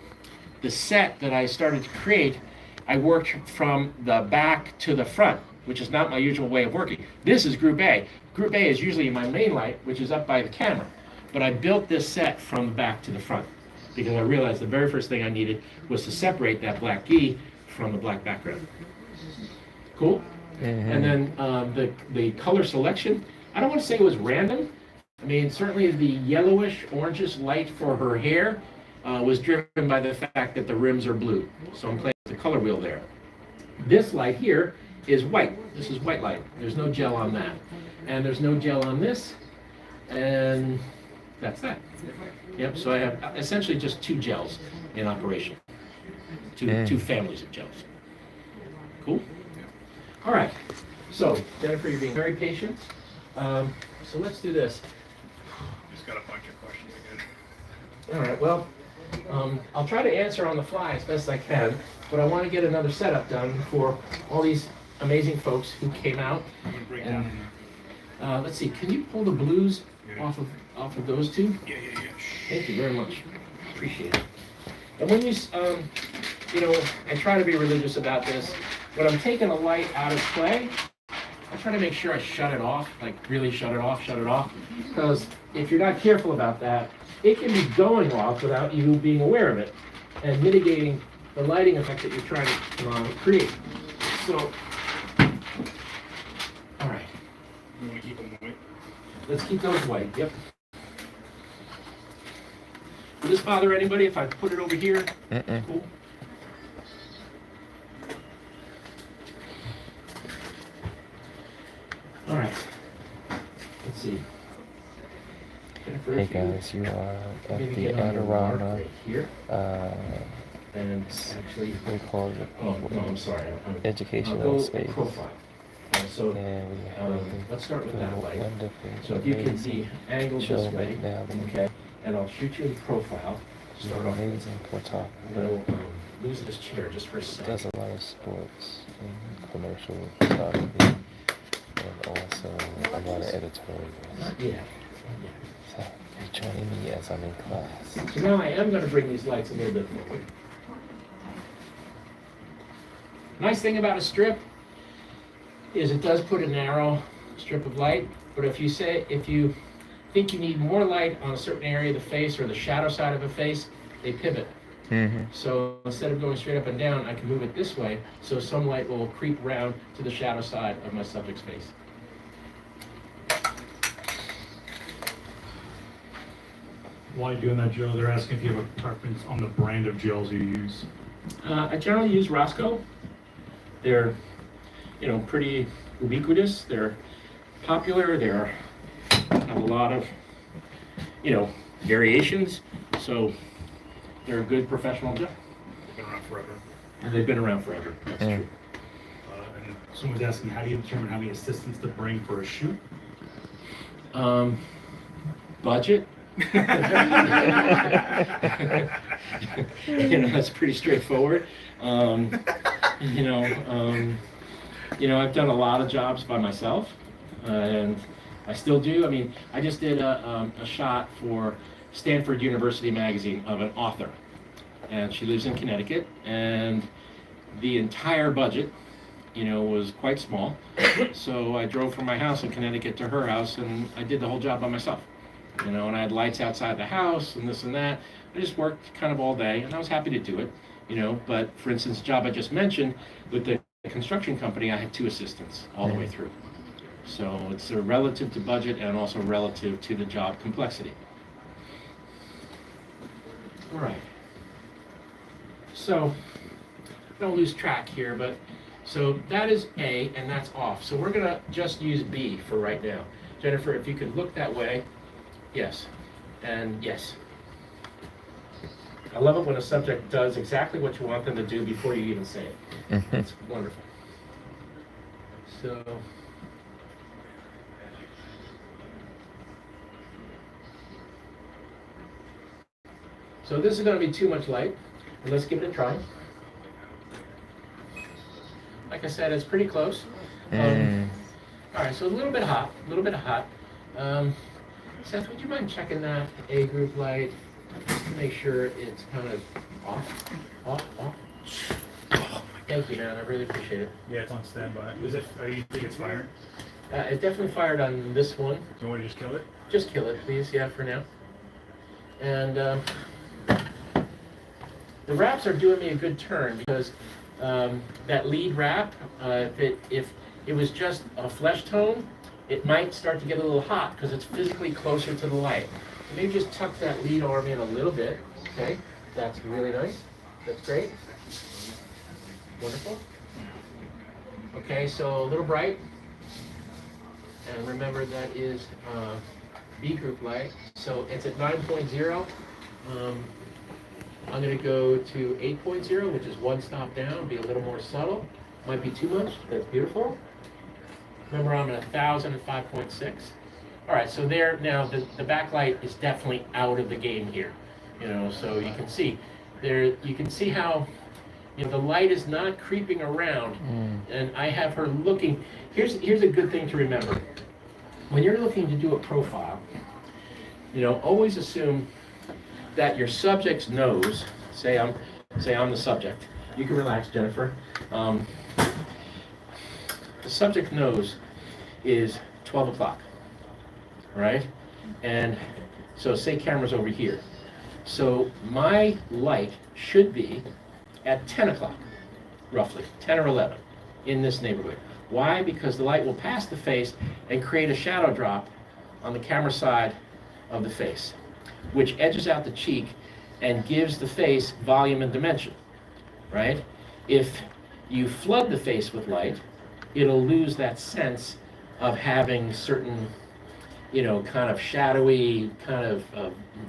set that I started to create, I worked from the back to the front, which is not my usual way of working. This is Group A. Group A is usually my main light, which is up by the camera. But I built this set from the back to the front because I realized the very first thing I needed was to separate that black gi from the black background. Cool? And then the color selection, I don't want to say it was random. I mean, certainly the yellowish, orangish light for her hair was driven by the fact that the rims are blue. So I'm playing with the color wheel there. This light here is white. This is white light. There's no gel on that. And there's no gel on this. And that's that. Yep, so I have essentially just two gels in operation. Two families of gels. Cool? All right. So, Jennifer, you're being very patient. So let's do this. Just got a bunch of questions again. All right, well, I'll try to answer on the fly as best I can, but I want to get another setup done for all these amazing folks who came out. I'm gonna break down in there. Let's see, can you pull the blues off of those two? Yeah. Thank you very much. Appreciate it. And when you know, I try to be religious about this. When I'm taking a light out of play, I try to make sure I shut it off, like really shut it off. Because if you're not careful about that, it can be going off without you being aware of it and mitigating the lighting effect that you're trying to create. So, all right. You want to keep them white? Let's keep those white, yep. Will this bother anybody if I put it over here? Cool. All right. Let's see. Hey guys, you are at Maybe the get on your mark Adorama right here. And actually, we call it oh no, I'm sorry. I'll educational go space. profile. So And we have let's start with that the light. wonderful, So if you can amazing see angled show this way, McNally, okay, and I'll shoot you in profile. Start off. amazing photographer. I'm gonna lose this chair just for a second. Does a lot of sports and commercial photography, and also a lot of editorials. Yeah. So you're joining me as I'm in class. So now I am going to bring these lights a little bit forward. Nice thing about a strip is it does put a narrow strip of light, but if you think you need more light on a certain area of the face or the shadow side of a face, they pivot. So instead of going straight up and down, I can move it this way, so some light will creep around to the shadow side of my subject's face. While you're doing that, Joe, they're asking if you have a preference on the brand of gels you use. I generally use Roscoe. They're, you know, pretty ubiquitous. They're popular. They're have a lot of, you know, variations. So they're a good professional gel. They've been around forever. And they've been around forever. That's true. And Someone's asking, how do you determine how many assistants to bring for a shoot? Budget. That's pretty straightforward. I've done a lot of jobs by myself, and I still do. I mean, I just did a shot for Stanford University magazine of an author, and she lives in Connecticut, and the entire budget, was quite small. So I drove from my house in Connecticut to her house, and I did the whole job by myself. And I had lights outside the house and this and that. I just worked kind of all day, and I was happy to do it, But for instance, the job I just mentioned with the construction company, I had 2 assistants all the way through. So it's relative to budget and also relative to the job complexity. All right. So don't lose track here, but so that is A and that's off. So we're gonna just use B for right now. Jennifer, if you could look that way. Yes, and yes. I love it when a subject does exactly what you want them to do before you even say it. It's wonderful. So this is going to be too much light, and let's give it a try. Like I said, it's pretty close. All right, so a little bit hot, Seth, would you mind checking that A group light just to make sure it's kind of off? Thank you, man. I really appreciate it. Yeah, it's on standby. Do you think it's firing? It definitely fired on this one. Do you want to just kill it? Just kill it, please. Yeah, for now. And the wraps are doing me a good turn because that lead wrap, if it was just a flesh tone, it might start to get a little hot because it's physically closer to the light. So maybe just tuck that lead arm in a little bit. Okay, that's really nice. That's great. Wonderful. Okay, so a little bright. And remember that is B group light. So it's at 9.0. I'm going to go to 8.0, which is one stop down, be a little more subtle. Might be too much. That's beautiful. Remember, I'm at 1,000 and 5.6. All right, so there now the backlight is definitely out of the game here. So you can see there. You can see how the light is not creeping around, and I have her looking. Here's a good thing to remember. When you're looking to do a profile, always assume that your subject's nose. Say I'm the subject. You can relax, Jennifer. The subject nose is 12 o'clock, right? And so say camera's over here. So my light should be at 10 o'clock, roughly, 10 or 11, in this neighborhood. Why? Because the light will pass the face and create a shadow drop on the camera side of the face, which edges out the cheek and gives the face volume and dimension, right? If you flood the face with light, it'll lose that sense of having certain, kind of shadowy kind of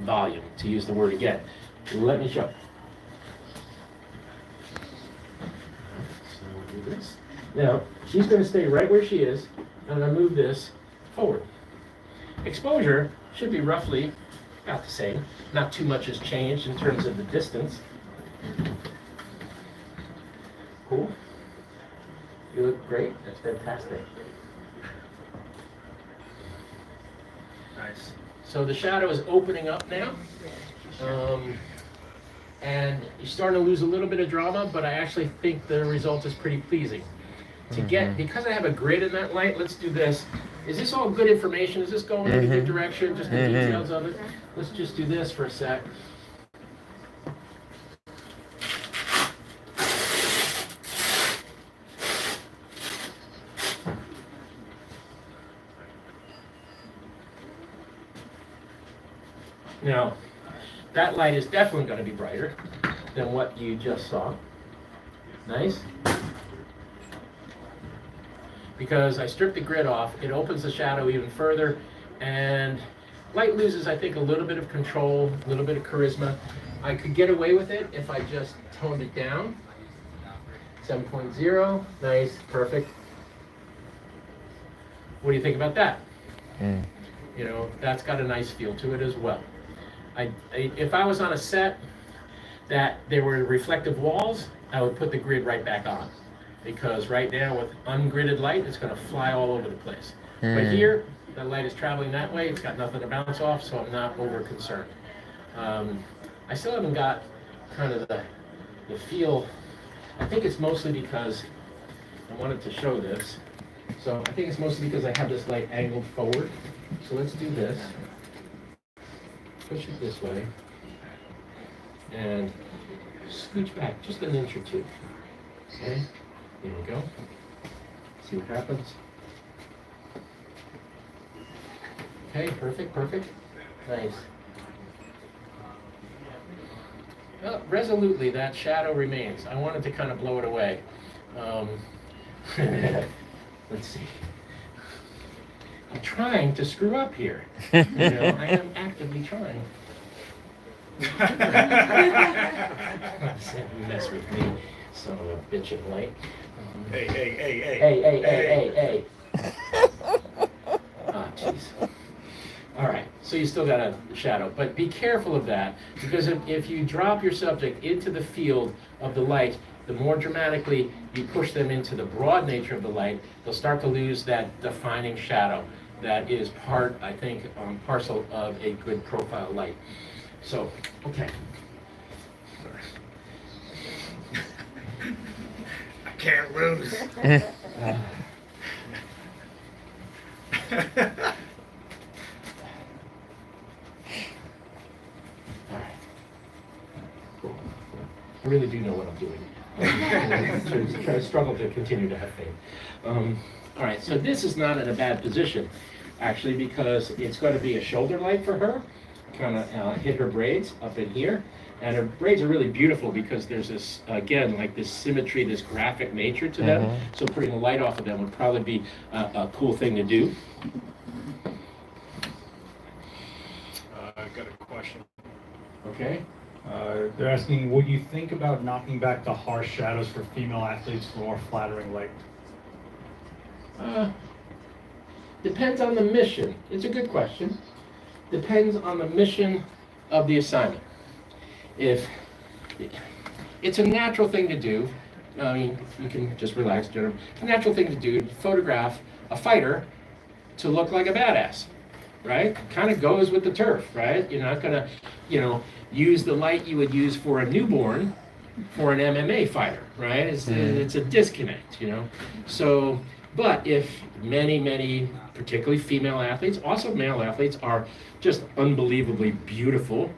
volume, to use the word again. Let me show. So we'll do this. Now, she's going to stay right where she is. I'm going to move this forward. Exposure should be roughly about the same. Not too much has changed in terms of the distance. Cool. You look great. That's fantastic. Nice. So the shadow is opening up now. And you're starting to lose a little bit of drama, but I actually think the result is pretty pleasing. Because I have a grid in that light, let's do this. Is this all good information? Is this going in a good direction? Just the details of it? Let's just do this for a sec. Now, that light is definitely going to be brighter than what you just saw. Nice. Because I stripped the grid off, it opens the shadow even further, and light loses, I think, a little bit of control, a little bit of charisma. I could get away with it if I just toned it down. 7.0, nice, perfect. What do you think about that? Mm. You know, that's got a nice feel to it as well. If I was on a set that there were reflective walls, I would put the grid right back on. Because right now with ungridded light, it's gonna fly all over the place. But here, the light is traveling that way, it's got nothing to bounce off, so I'm not over concerned. I still haven't got kind of the feel. I think it's mostly because I wanted to show this. So I think it's mostly because I have this light angled forward. So let's do this. Push it this way. And scooch back just an inch or two. Okay, there we go. See what happens. Okay, perfect, perfect. Nice. Well, resolutely, that shadow remains. I wanted to kind of blow it away. Let's see. I'm trying to screw up here. You know, I am actively trying. Mess with me, son of a bitch of light. Hey. Hey. Ah, jeez. All right, so you still got a shadow, but be careful of that, because if you drop your subject into the field of the light, the more dramatically you push them into the broad nature of the light, they'll start to lose that defining shadow that is part, I think, parcel of a good profile light. So, okay. I can't lose. All right. Cool. I really do know what I'm doing. I struggle to continue to have faith. All right, so this is not in a bad position, actually, because it's going to be a shoulder light for her, kind of hit her braids up in here. And her braids are really beautiful because there's this, again, like this symmetry, this graphic nature to them. So putting a light off of them would probably be a cool thing to do. I've got a question. Okay. They're asking, what do you think about knocking back the harsh shadows for female athletes for more flattering light? Depends on the mission. It's a good question. Depends on the mission of the assignment. If it's a natural thing to do, I mean, you can just relax. It's a natural thing to do to photograph a fighter to look like a badass, right? Kind of goes with the turf, right? You're not gonna, use the light you would use for a newborn for an MMA fighter, right? It's a disconnect, So, but if many, particularly female athletes, also male athletes, are just unbelievably beautiful,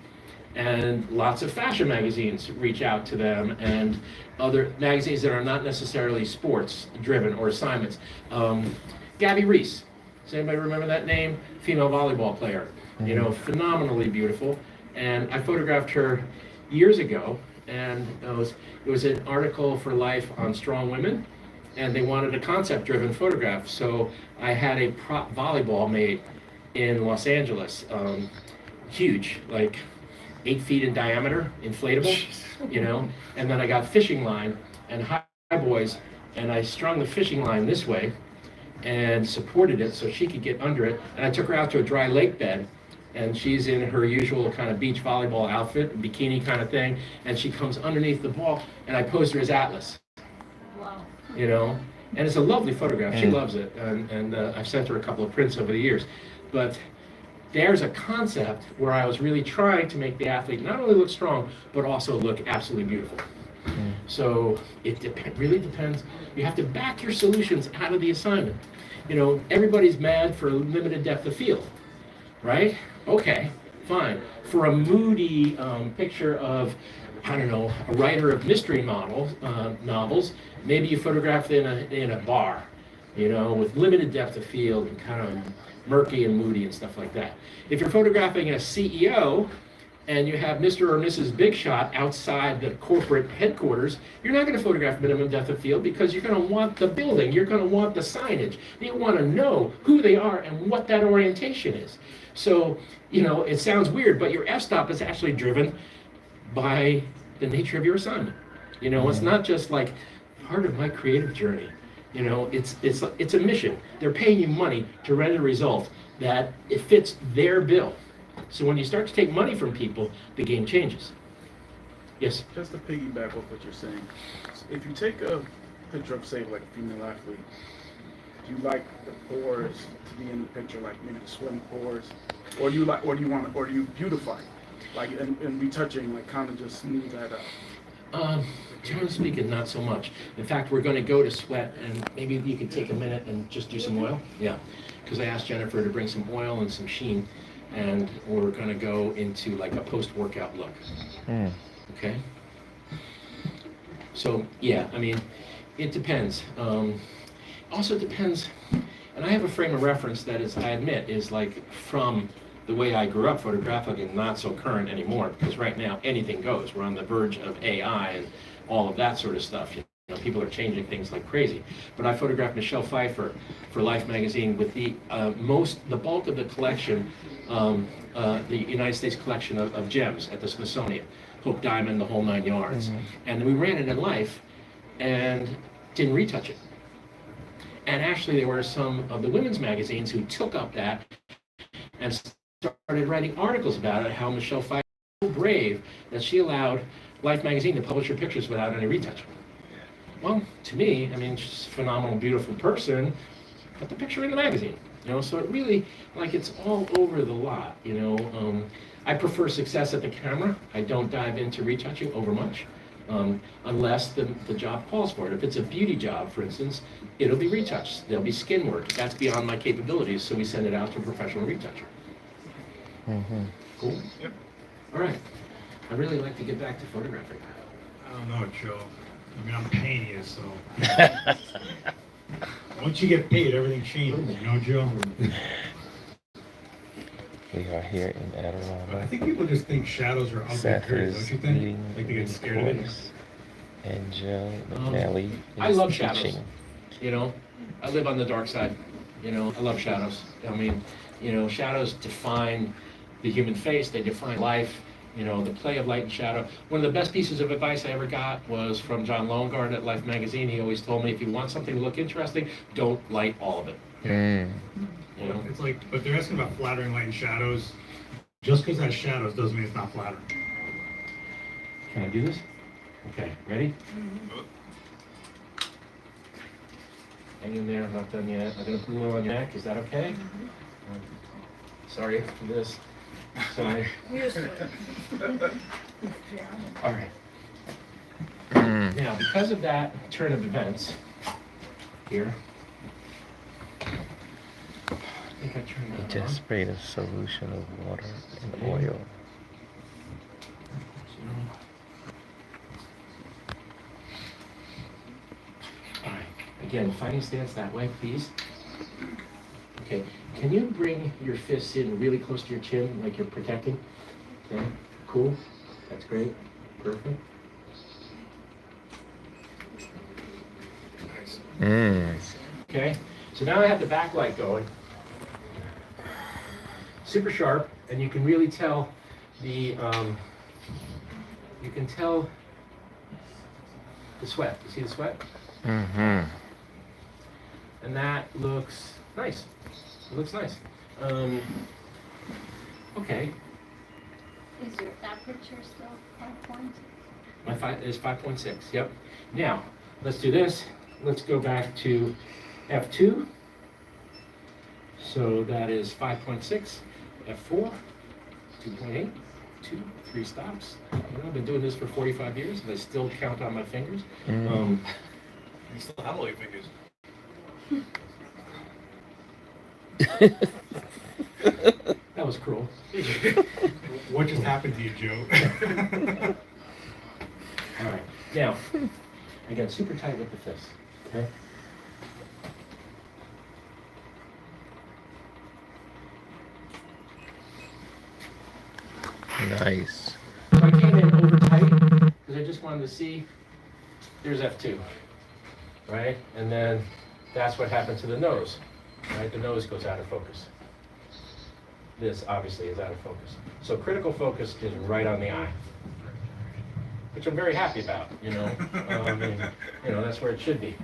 and lots of fashion magazines reach out to them, and other magazines that are not necessarily sports driven or assignments. Gabby Reese, does anybody remember that name? Female volleyball player, phenomenally beautiful. And I photographed her years ago, and it was an article for Life on strong women, and they wanted a concept-driven photograph. So I had a prop volleyball made in Los Angeles, huge, like 8 feet in diameter, inflatable, and then I got fishing line and high buoys, and I strung the fishing line this way and supported it so she could get under it, and I took her out to a dry lake bed, and she's in her usual kind of beach volleyball outfit, bikini kind of thing, and she comes underneath the ball, and I posed her as Atlas. Wow. And it's a lovely photograph. She loves it, and I've sent her a couple of prints over the years. But there's a concept where I was really trying to make the athlete not only look strong, but also look absolutely beautiful. So it really depends. You have to back your solutions out of the assignment. Everybody's mad for limited depth of field, right? Okay, fine. For a moody picture of, a writer of mystery novels, maybe you photograph it in a bar, with limited depth of field and kind of murky and moody and stuff like that. If you're photographing a CEO and you have Mr. or Mrs. Big Shot outside the corporate headquarters, you're not going to photograph minimum depth of field because you're going to want the building, you're going to want the signage. You want to know who they are and what that orientation is. So, it sounds weird, but your f-stop is actually driven by the nature of your assignment. It's not just like part of my creative journey You know, it's a mission. They're paying you money to render a result that it fits their bill. So when you start to take money from people, the game changes. Yes? Just to piggyback off what you're saying, if you take a picture of, say, like a female athlete, do you like the pores to be in the picture, like maybe the sweaty pores, or do you beautify, like and retouching, like kind of just smooth that out? Generally speaking, not so much. In fact, we're going to go to sweat, and maybe you could take a minute and just do some oil. Yeah, because I asked Jennifer to bring some oil and some sheen, and we're going to go into like a post-workout look. Okay. So yeah, I mean, it depends. Also depends, and I have a frame of reference that is, I admit, is like from the way I grew up photographically and not so current anymore, because right now anything goes. We're on the verge of AI and all of that sort of stuff. You know, people are changing things like crazy. But I photographed Michelle Pfeiffer for Life magazine with the bulk of the collection, the United States collection of gems at the Smithsonian, Hope Diamond, the whole 9 yards. And we ran it in Life and didn't retouch it. And actually there were some of the women's magazines who took up that and started writing articles about it, how Michelle Pfeiffer was so brave that she allowed Life magazine to publish her pictures without any retouch. Well, to me, I mean, she's a phenomenal, beautiful person, put the picture in the magazine, you know, so it really, like, it's all over the lot, you know. I prefer success at the camera. I don't dive into retouching over much, unless the job calls for it. If it's a beauty job, for instance, it'll be retouched. There'll be skin work. That's beyond my capabilities, so we send it out to a professional retoucher. Cool? Yep. All right. I really like to get back to photographing. I don't know, Joe. I mean, I'm paying you, so. Once you get paid, everything changes, you know, Joe? We are here in But I Adorama. think people just think shadows are ugly, Seth period, is don't you think? leading Like they get the scared of it. course. And Joe McNally I is love shadows. teaching. You know, I live on the dark side. You know, I love shadows. I mean, you know, shadows define the human face. They define life. You know, the play of light and shadow. One of the best pieces of advice I ever got was from John Loengard at Life magazine. He always told me, if you want something to look interesting, don't light all of it. You know? It's like, but they're asking about flattering light and shadows. Just because it has shadows doesn't mean it's not flattering. Can I do this? Okay, ready? Hang in there, I'm not done yet. I'm gonna put a little on your neck, is that okay? Sorry for this. Sorry. All right. Now, because of that turn of events here, I think I turned that Just on. sprayed a solution of water and oil. All right. Again, fighting stance that way, please. Okay. Can you bring your fists in really close to your chin, like you're protecting? Okay. Cool. That's great. Perfect. Okay. So now I have the backlight going. Super sharp, and you can really tell the sweat. You see the sweat? And that looks nice. It looks nice. Okay. Is your aperture still 5 points? My 5 is 5.6. Yep. Now, let's do this. Let's go back to f2. So that is 5.6. f4, 2.8, 2, 3 stops. You know, I've been doing this for 45 years, and I still count on my fingers. You still have all your fingers. That was cruel. What just happened to you, Joe? All right. Now, again, super tight with the fist. Okay. Nice. I came in over tight because I just wanted to see. There's f2, right? And then that's what happened to the nose, right? The nose goes out of focus. This obviously is out of focus. So critical focus is right on the eye, which I'm very happy about. You know, you know, that's where it should be.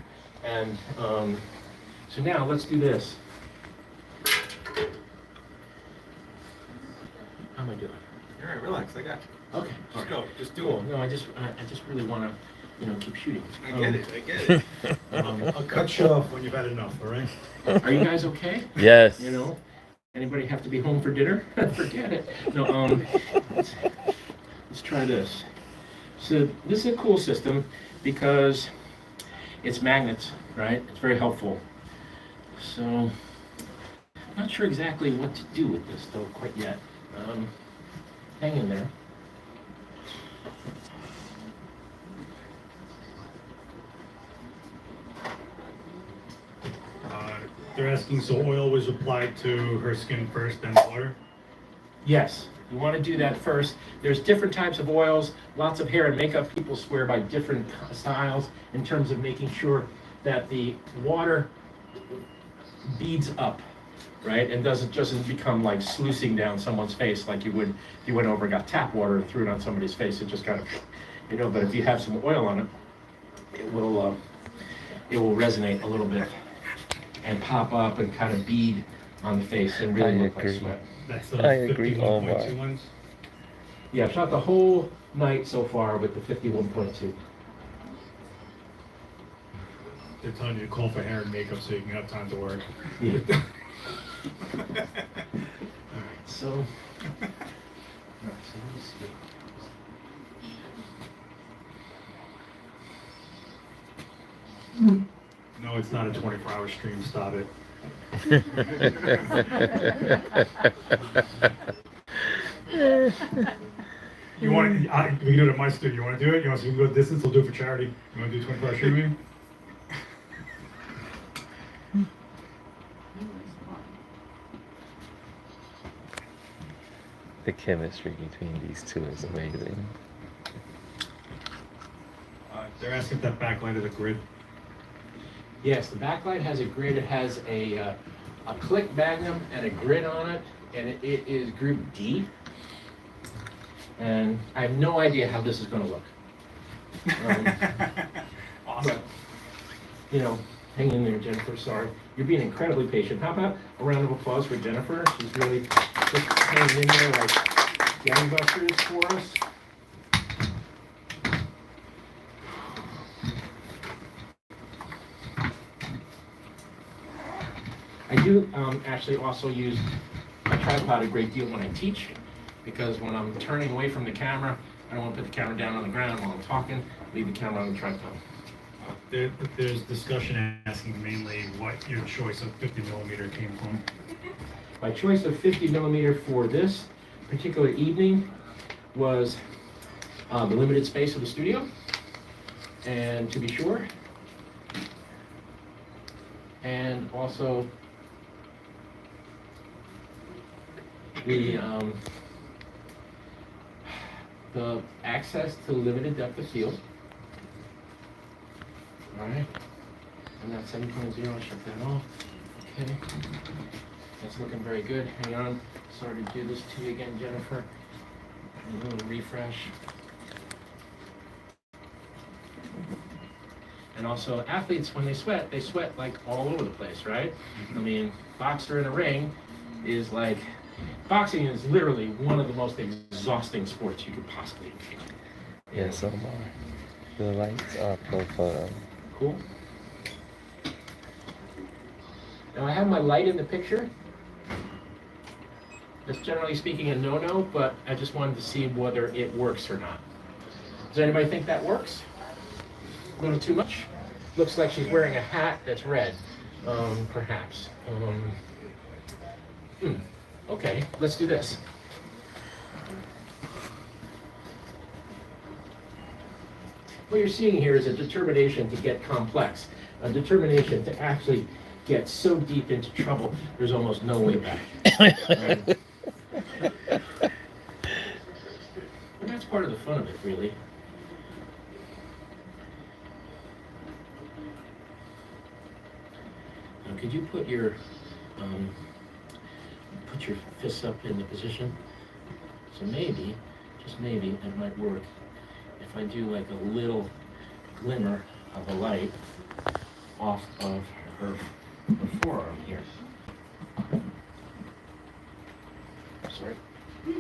And so now let's do this. How am I doing? All right, relax. I got you. Okay. Just go. Just do Cool. it. No, I just really want to, keep shooting. I get it. I'll cut you off when you've had enough, all right? Are you guys okay? Yes. Anybody have to be home for dinner? Forget it. No, let's try this. So this is a cool system because it's magnets, right? It's very helpful. So, not sure exactly what to do with this though quite yet. Hang in there. They're asking, so oil was applied to her skin first, then water? Yes, you want to do that first. There's different types of oils. Lots of hair and makeup people swear by different styles in terms of making sure that the water beads up, right? And doesn't become like sluicing down someone's face like you would if you went over and got tap water and threw it on somebody's face. It just kind of, but if you have some oil on it, it will resonate a little bit and pop up and kind of bead on the face and really look like sweat. That's I agree, 51.2 ones? Yeah, I've shot the whole night so far with the 51.2. They're telling you to call for hair and makeup so you can have time to work. Yeah. So, all right, so let me see. No, it's not a 24-hour stream. Stop it. You want? We can do it at my studio. You want to do it? You want to go distance? We'll do it for charity. You want to do 24-hour streaming? The chemistry between these two is amazing. They're asking if that backlight is a grid. Yes, the backlight has a grid. It has a click magnum and a grid on it, and it is group D. And I have no idea how this is going to look. Awesome. But, hang in there, Jennifer. Sorry. You're being incredibly patient. How about a round of applause for Jennifer? She's really just hanging in there like gangbusters for us. I do actually also use my tripod a great deal when I teach, because when I'm turning away from the camera, I don't want to put the camera down on the ground while I'm talking, leave the camera on the tripod. There's discussion asking mainly what your choice of 50mm came from. My choice of 50mm for this particular evening was the limited space of the studio, and to be sure, and also the access to limited depth of field. All right, and that's 7.0. I'll shut that off. Okay, that's looking very good. Hang on. Sorry to do this to you again, Jennifer. A little refresh. And also, athletes, when they sweat like all over the place, right? I mean, boxer in a ring is like, boxing is literally one of the most exhausting sports you could possibly engage in. Yes, Omar. The lights are pro photo. Cool. Now I have my light in the picture. That's generally speaking a no-no, but I just wanted to see whether it works or not. Does anybody think that works? A little too much? Looks like she's wearing a hat that's red, perhaps. Okay, let's do this. What you're seeing here is a determination to get complex, a determination to actually get so deep into trouble, there's almost no way back. Right? And that's part of the fun of it, really. Now, could you put your fists up in the position? So maybe, just maybe, it might work if I do like a little glimmer of a light off of her forearm here. Sorry. All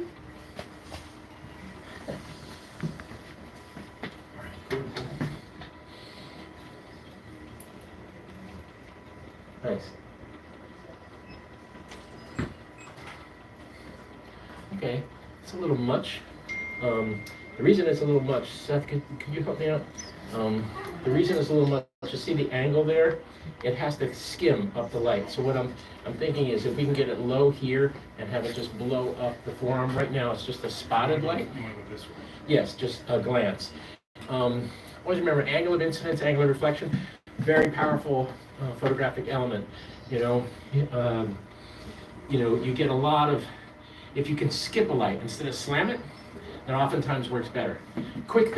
right, cool. Nice. Okay, it's a little much. The reason it's a little much, Seth, could you help me out? The reason it's a little much, you see the angle there? It has to skim up the light. So what I'm thinking is if we can get it low here and have it just blow up the forearm. Right now it's just a spotted light. You want to go this way? Yes, just a glance. Always remember angle of incidence, angle of reflection, very powerful photographic element. You know, you get a lot of, if you can skip a light instead of slam it, that oftentimes works better. Quick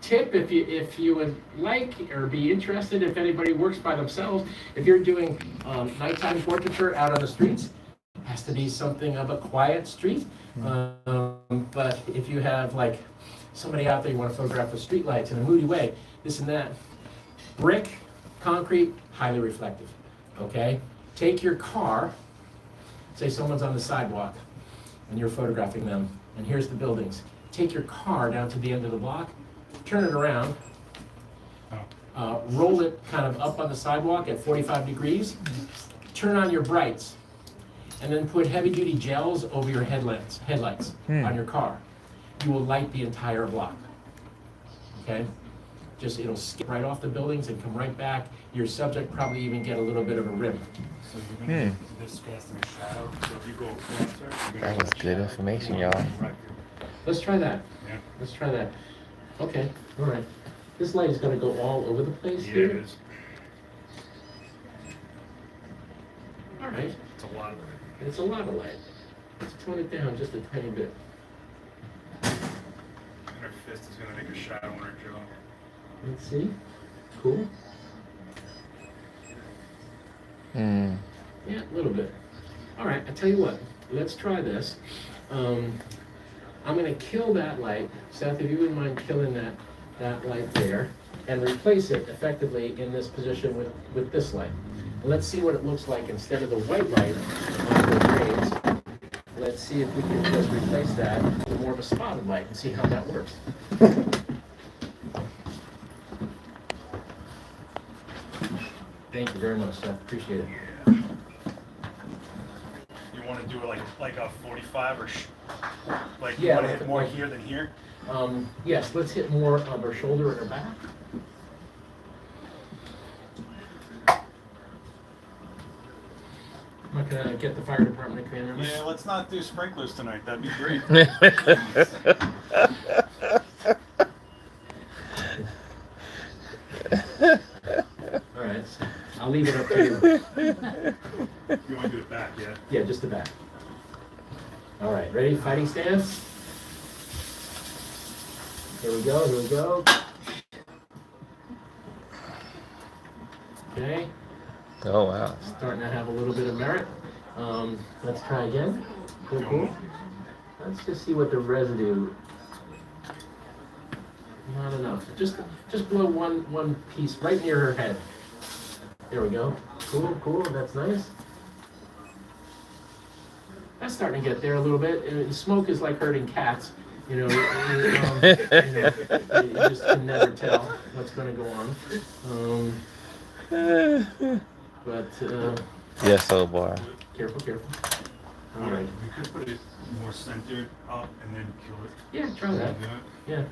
tip, if you would like or be interested, if anybody works by themselves, if you're doing nighttime portraiture out on the streets, it has to be something of a quiet street. But if you have like somebody out there you want to photograph with street lights in a moody way, this and that, brick, concrete, highly reflective. Okay? Take your car, say someone's on the sidewalk and you're photographing them, and here's the buildings. Take your car down to the end of the block, turn it around, roll it kind of up on the sidewalk at 45 degrees, turn on your brights, and then put heavy-duty gels over your headlights on your car. You will light the entire block. Okay? Just it'll skip right off the buildings and come right back. Your subject probably even get a little bit of a rim. So you're going to get this casting a shadow. So if you go closer, you're That gonna was get a good shadow. information, y'all. Right here. Let's try that. Yeah. Let's try that. Okay, all right. This light is going to go all over the place Yeah, here. it is. All right. It's a lot of it. It's a lot of light. Let's tone it down just a tiny bit. And her fist is going to make a shadow on her jaw. Let's see. Cool. Hmm. Yeah, a little bit. All right, I tell you what. Let's try this. I'm going to kill that light. Seth, if you wouldn't mind killing that light there and replace it effectively in this position with this light. Let's see what it looks like instead of the white light on the grains. Let's see if we can just replace that with more of a spotted light and see how that works. Thank you very much, Seth. Appreciate it. You want to do it like a 45 or like you Yeah, want to like- hit more like- here than here? Yes, let's hit more of her shoulder and her back. I'm not gonna get the fire department to come in. Yeah, let's not do sprinklers tonight. That'd be great. All right, so I'll leave it up to you. You want to do it back, yeah? Yeah, just the back. All right, ready? Fighting stance. Here we go, here we go. Okay, Oh, wow. starting to have a little bit of merit. Let's try again. Cool, cool. Let's just see what the residue. Not enough. Just blow one piece right near her head. There we go. Cool, cool. That's nice. That's starting to get there a little bit. Smoke is like hurting cats. You just can never tell what's going to go on. But Yes, old bar. careful, careful. All right. We could put it more centered up and then kill it. Yeah, try that. Yeah.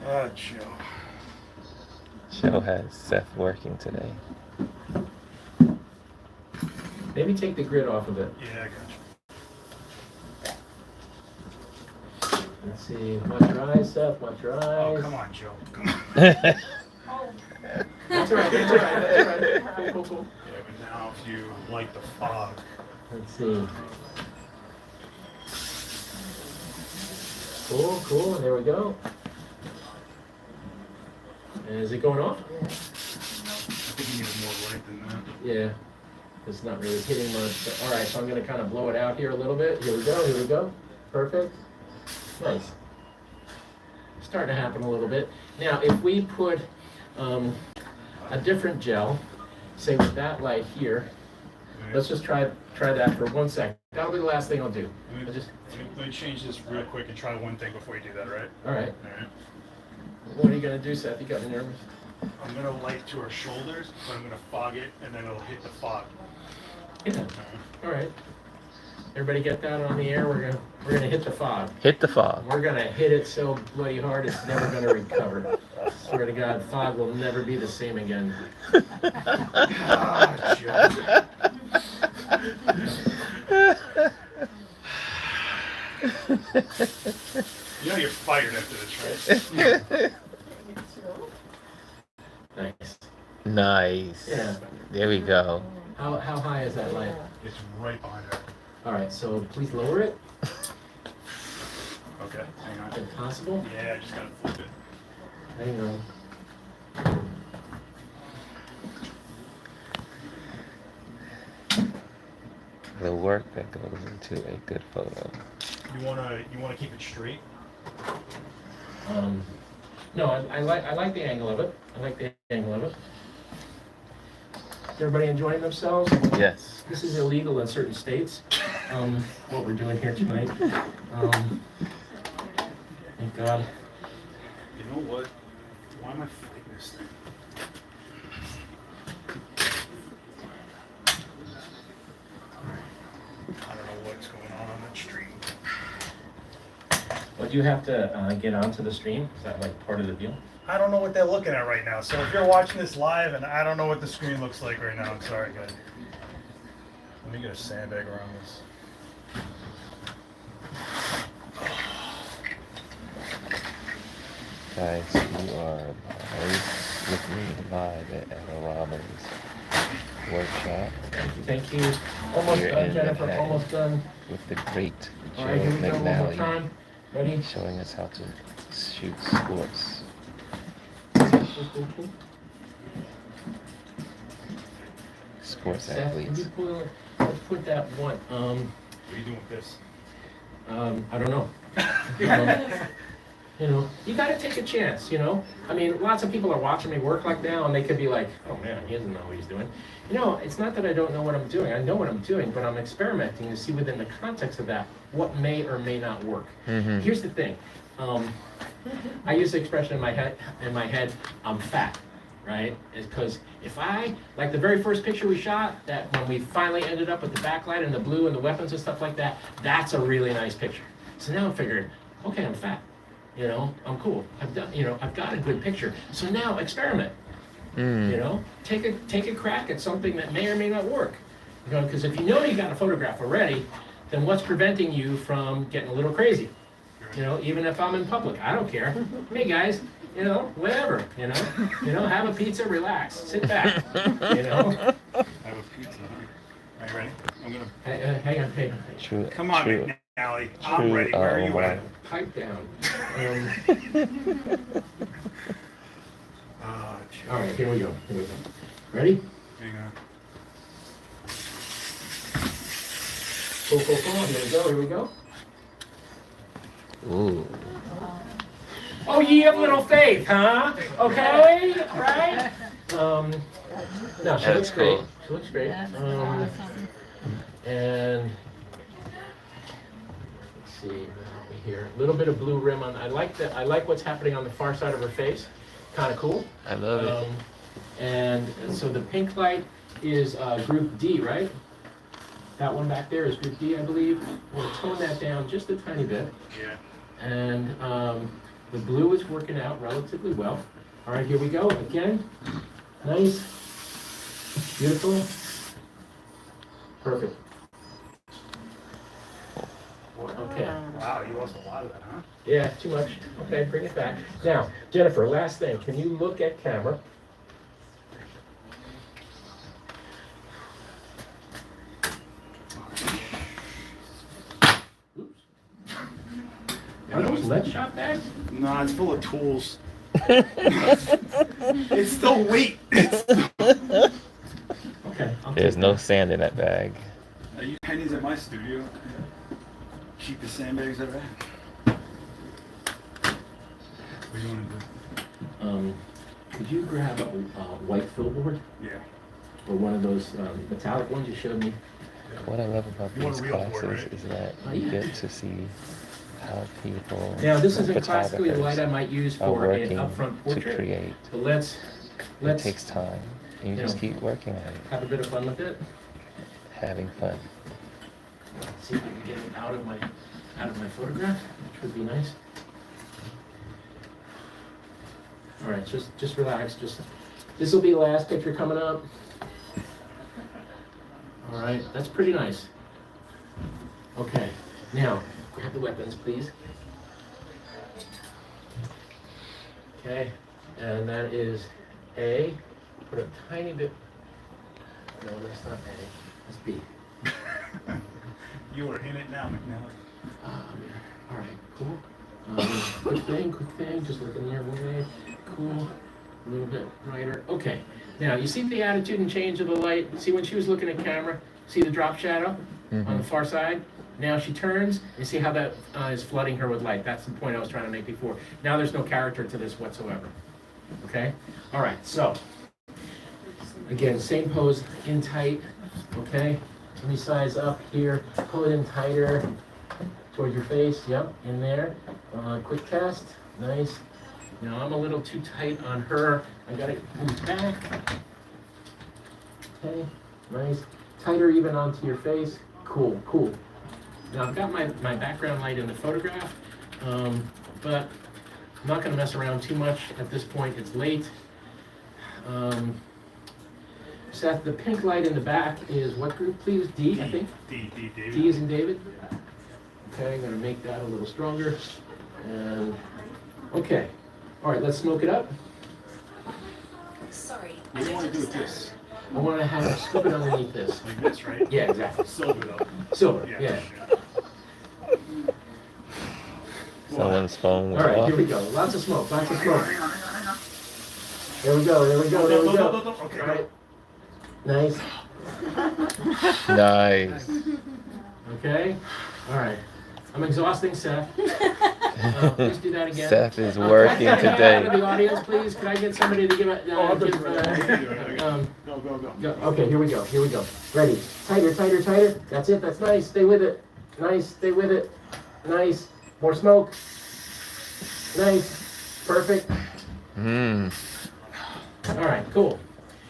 Yeah. Joe. Show has Seth working today. Maybe take the grid off of it. Yeah, I got you. Let's see. Watch your eyes, Seth. Watch your eyes. Oh, come on, Joe. Come on. That's all right. That's all right. That's all right. Cool, cool, cool. Yeah, but now if you light the fog, Let's see. Cool, cool. There we go. And is it going off? I think you need more light than that. Yeah. It's not really hitting much. But, all right, so I'm going to kind of blow it out here a little bit. Here we go. Here we go. Perfect. Nice. starting to happen a little bit. Now, if we put a different gel, say with that light here, let's just try that for 1 second. That'll be the last thing I'll do. Let me change this real quick and try one thing before you do that, right? All right. All right. What are you gonna do, Seth? You got me nervous. I'm gonna light to her shoulders, but I'm gonna fog it, and then it'll hit the fog. Yeah. All right. Everybody get that on the air? We're gonna hit the fog. Hit the fog. We're gonna hit it so bloody hard it's never gonna recover. Swear to God, fog will never be the same again. Ah, Joe. You know you're fired after this, right? Nice. Nice. Yeah. There we go. How high is that light? It's right behind her. All right. So please lower it Okay, hang on. if possible. Yeah, I just gotta flip it. Hang on. The work that goes into a good photo. You wanna keep it straight? No, I like the angle of it. I like the angle of it. Is everybody enjoying themselves? Yes. This is illegal in certain states. What we're doing here tonight. Thank God. You know what? Why am I flipping this thing? I don't know what's going on that stream. But you have to get onto the stream. Is that like part of the deal? I don't know what they're looking at right now. So if you're watching this live and I don't know what the screen looks like right now, I'm sorry, guys. Let me get a sandbag around this. Guys, you are live with me live at Adorama's workshop Thank you. Almost Here done, in Jennifer. Manhattan. Almost done. with the great Joe All right, here we go. One more McNally, time. Ready? showing us how to shoot sports. Sports Seth, can athletes. you let's put that one. What are you doing with this? I don't know. You got to take a chance, I mean, lots of people are watching me work like now, and they could be like, oh man, he doesn't know what he's doing. It's not that I don't know what I'm doing. I know what I'm doing, but I'm experimenting to see within the context of that what may or may not work. Mhm. Here's the thing. I use the expression in my head, I'm fat, right? It's because if like the very first picture we shot, that when we finally ended up with the backlight and the blue and the weapons and stuff like that, that's a really nice picture. So now I'm figuring, okay, I'm fat. I'm cool. I've got a good picture. So now experiment. Take a crack at something that may or may not work. Because if you got a photograph already, then what's preventing you from getting a little crazy? Even if I'm in public, I don't care. Hey guys, whatever. Have a pizza, relax, sit back. I have a pizza. Are you ready? I'm gonna. Hang on. True. Come on, true. McNally. I'm ready. Where are you at? Pipe down. Joe. All right, here we go. Ready? Hang on. Cool. Here we go. Ooh. Oh, ye of little faith, huh? Okay, right? No, she That's looks great. cool. She looks great. That's And let's see here, a little bit of blue rim on. I like what's happening on the far side of her face. Kind of cool. I love it. And so the pink light is group D, right? That one back there is group D, I believe. We'll tone that down just a tiny bit. Yeah. And the blue is working out relatively well. All right, here we go again. Nice, beautiful, perfect. Okay. Wow, you lost a lot of that, huh? Yeah, too much. Okay, bring it back. Now, Jennifer, last thing. Can you look at camera? Oops. Are those lead shot bags? No, it's full of tools. It's still weight. Okay. I'll There's take no that. sand in that bag. I use pennies at my studio. Cheapest sandbags ever had. What do you want to do? Could you grab a white billboard Yeah. or one of those metallic ones you showed me? What I love about You want these a real board, classes right? is that Oh, you yeah. get to see how people, Now, this isn't classically the light I photographers, might use are for an working upfront to portrait. create. But let's It takes time, and you you just know, keep working on it, have a bit of fun with it. having fun. See if we can get it out of my photograph, which would be nice. All right, just relax. This will be the last picture coming up. All right, that's pretty nice. Okay, now grab the weapons, please. Okay, and that is A. Put a tiny bit. No, that's not A. That's B. You are in it now, McNally. All right, cool. Quick thing, just looking the other way. Cool. A little bit brighter. Okay. Now, you see the attitude and change of the light? See when she was looking at camera? See the drop shadow on the far side? Now she turns, and see how that is flooding her with light. That's the point I was trying to make before. Now there's no character to this whatsoever. Okay? All right, so, again, same pose, in tight, okay? Let me size up here, pull it in tighter toward your face, yep, in there. Quick test, nice. Now I'm a little too tight on her, I gotta move back. Okay, nice. Tighter even onto your face, cool, cool. Now I've got my background light in the photograph, but I'm not gonna mess around too much at this point, it's late. Seth, the pink light in the back is what group, please? D, I think? D, David. D is in David. Okay, I'm gonna make that a little stronger. And, okay. All right, let's smoke it up. Sorry. What do you want to do with this? I wanna have it scoop it underneath this. Like this, right? Yeah, exactly. Silver though. Silver, yeah. Someone's phone was All right, off. here we go. Lots of smoke, lots of smoke. There we go, there we go, there we go. Okay, All right. Nice. Nice. Okay. All right. I'm exhausting Seth. Please do that again. Seth is working Out of today. the audience, please. Could I get somebody to give it? Go. Okay, here we go. Here we go. Ready? Tighter, tighter, tighter. That's it. That's nice. Stay with it. Nice. Stay with it. Nice. More smoke. Nice. Perfect. All right. Cool.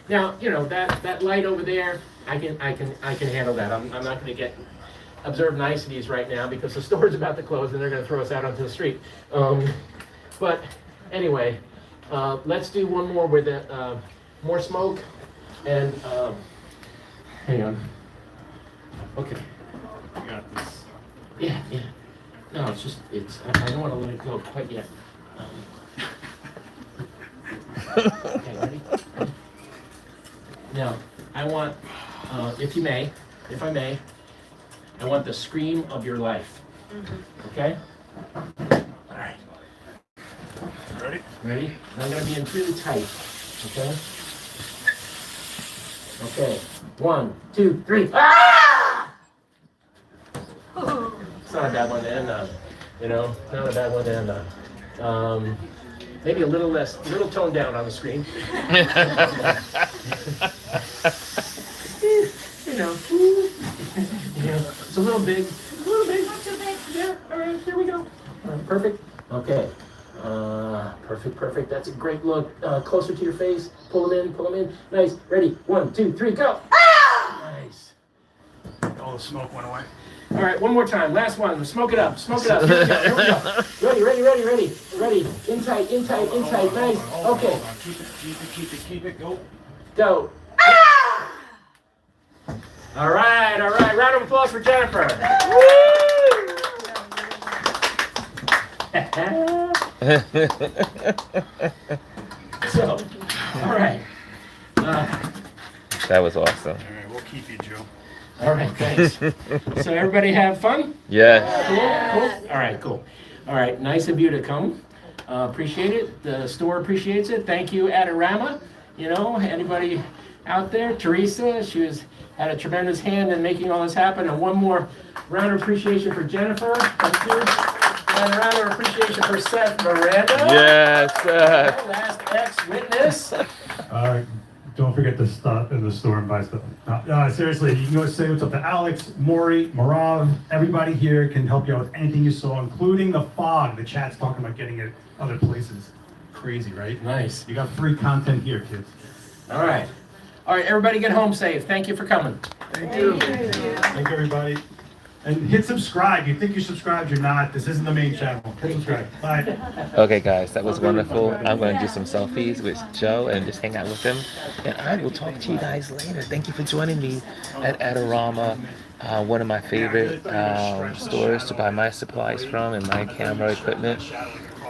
Now you know that light over there. I can handle that. I'm not going to get observe niceties right now because the store's about to close and they're going to throw us out onto the street. But anyway, let's do one more with more smoke and hang on. Okay. I got this. Yeah. No, I don't want to let it go quite yet. Okay, ready? Now, I want, if I may, I want the scream of your life. Okay? All right. Ready? Ready? I'm going to be in really tight. Okay? Okay. 1, 2, 3. Ah! It's not a bad one to end on. You know, not a bad one to end on. Maybe a little toned down on the screen. You know, it's a little big. Not too big. Yeah, all right, here we go. Perfect. Okay. Perfect. That's a great look. Closer to your face. Pull them in. Nice. Ready? 1, 2, 3, go. Ah! Nice. All the smoke went away. All right, one more time. Last one. Smoke it up. Here we go. Ready. In tight. Nice. Okay. Hold on. Keep it. Go. Go. All right. Round of applause for Jennifer. So, all right. That was awesome. All right, we'll keep you, Joe. All right, thanks. So everybody have fun? Yes. Cool. All right, nice of you to come. Appreciate it. The store appreciates it. Thank you, Adorama. You know, anybody out there? Teresa, she had a tremendous hand in making all this happen. And one more round of appreciation for Jennifer. Thank you. And a round of appreciation for Seth Miranda. Yes. Last ex-witness. Don't forget to stop in the store and buy stuff. Seriously, you can go say what's up to Alex, Maury, Marav. Everybody here can help you out with anything you saw, including the fog. The chat's talking about getting it other places. Crazy, right? Nice. You got free content here, kids. All right. All right, everybody get home safe. Thank you for coming. Thank you. Thank you, everybody. And hit subscribe. You think you're subscribed, you're not. This isn't the main channel. Hit subscribe. Bye. Okay, guys, that was wonderful. I'm going to do some selfies with Joe and just hang out with him. And I will talk to you guys later. Thank you for joining me at Adorama, one of my favorite stores to buy my supplies from and my camera equipment.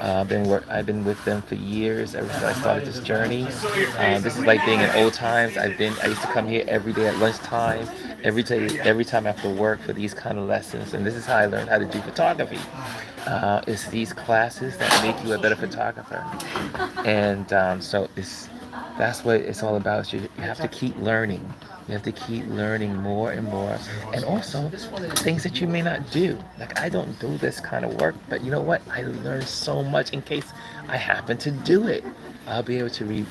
I've been with them for years, ever since I started this journey. This is like being in old times. I used to come here every day at lunchtime, every time after work for these kind of lessons. And this is how I learned how to do photography. It's these classes that make you a better photographer. And so that's what it's all about. You have to keep learning. You have to keep learning more and more. And also, things that you may not do. Like, I don't do this kind of work, but you know what? I learned so much in case I happen to do it. I'll be able to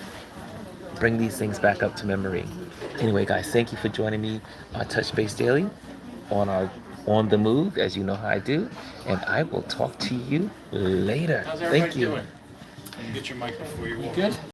bring these things back up to memory. Anyway, guys, thank you for joining me on Touch Base Daily on the move, as you know how I do. And I will talk to you later. How's everybody Thank you. doing? Get your mic before you walk. You good?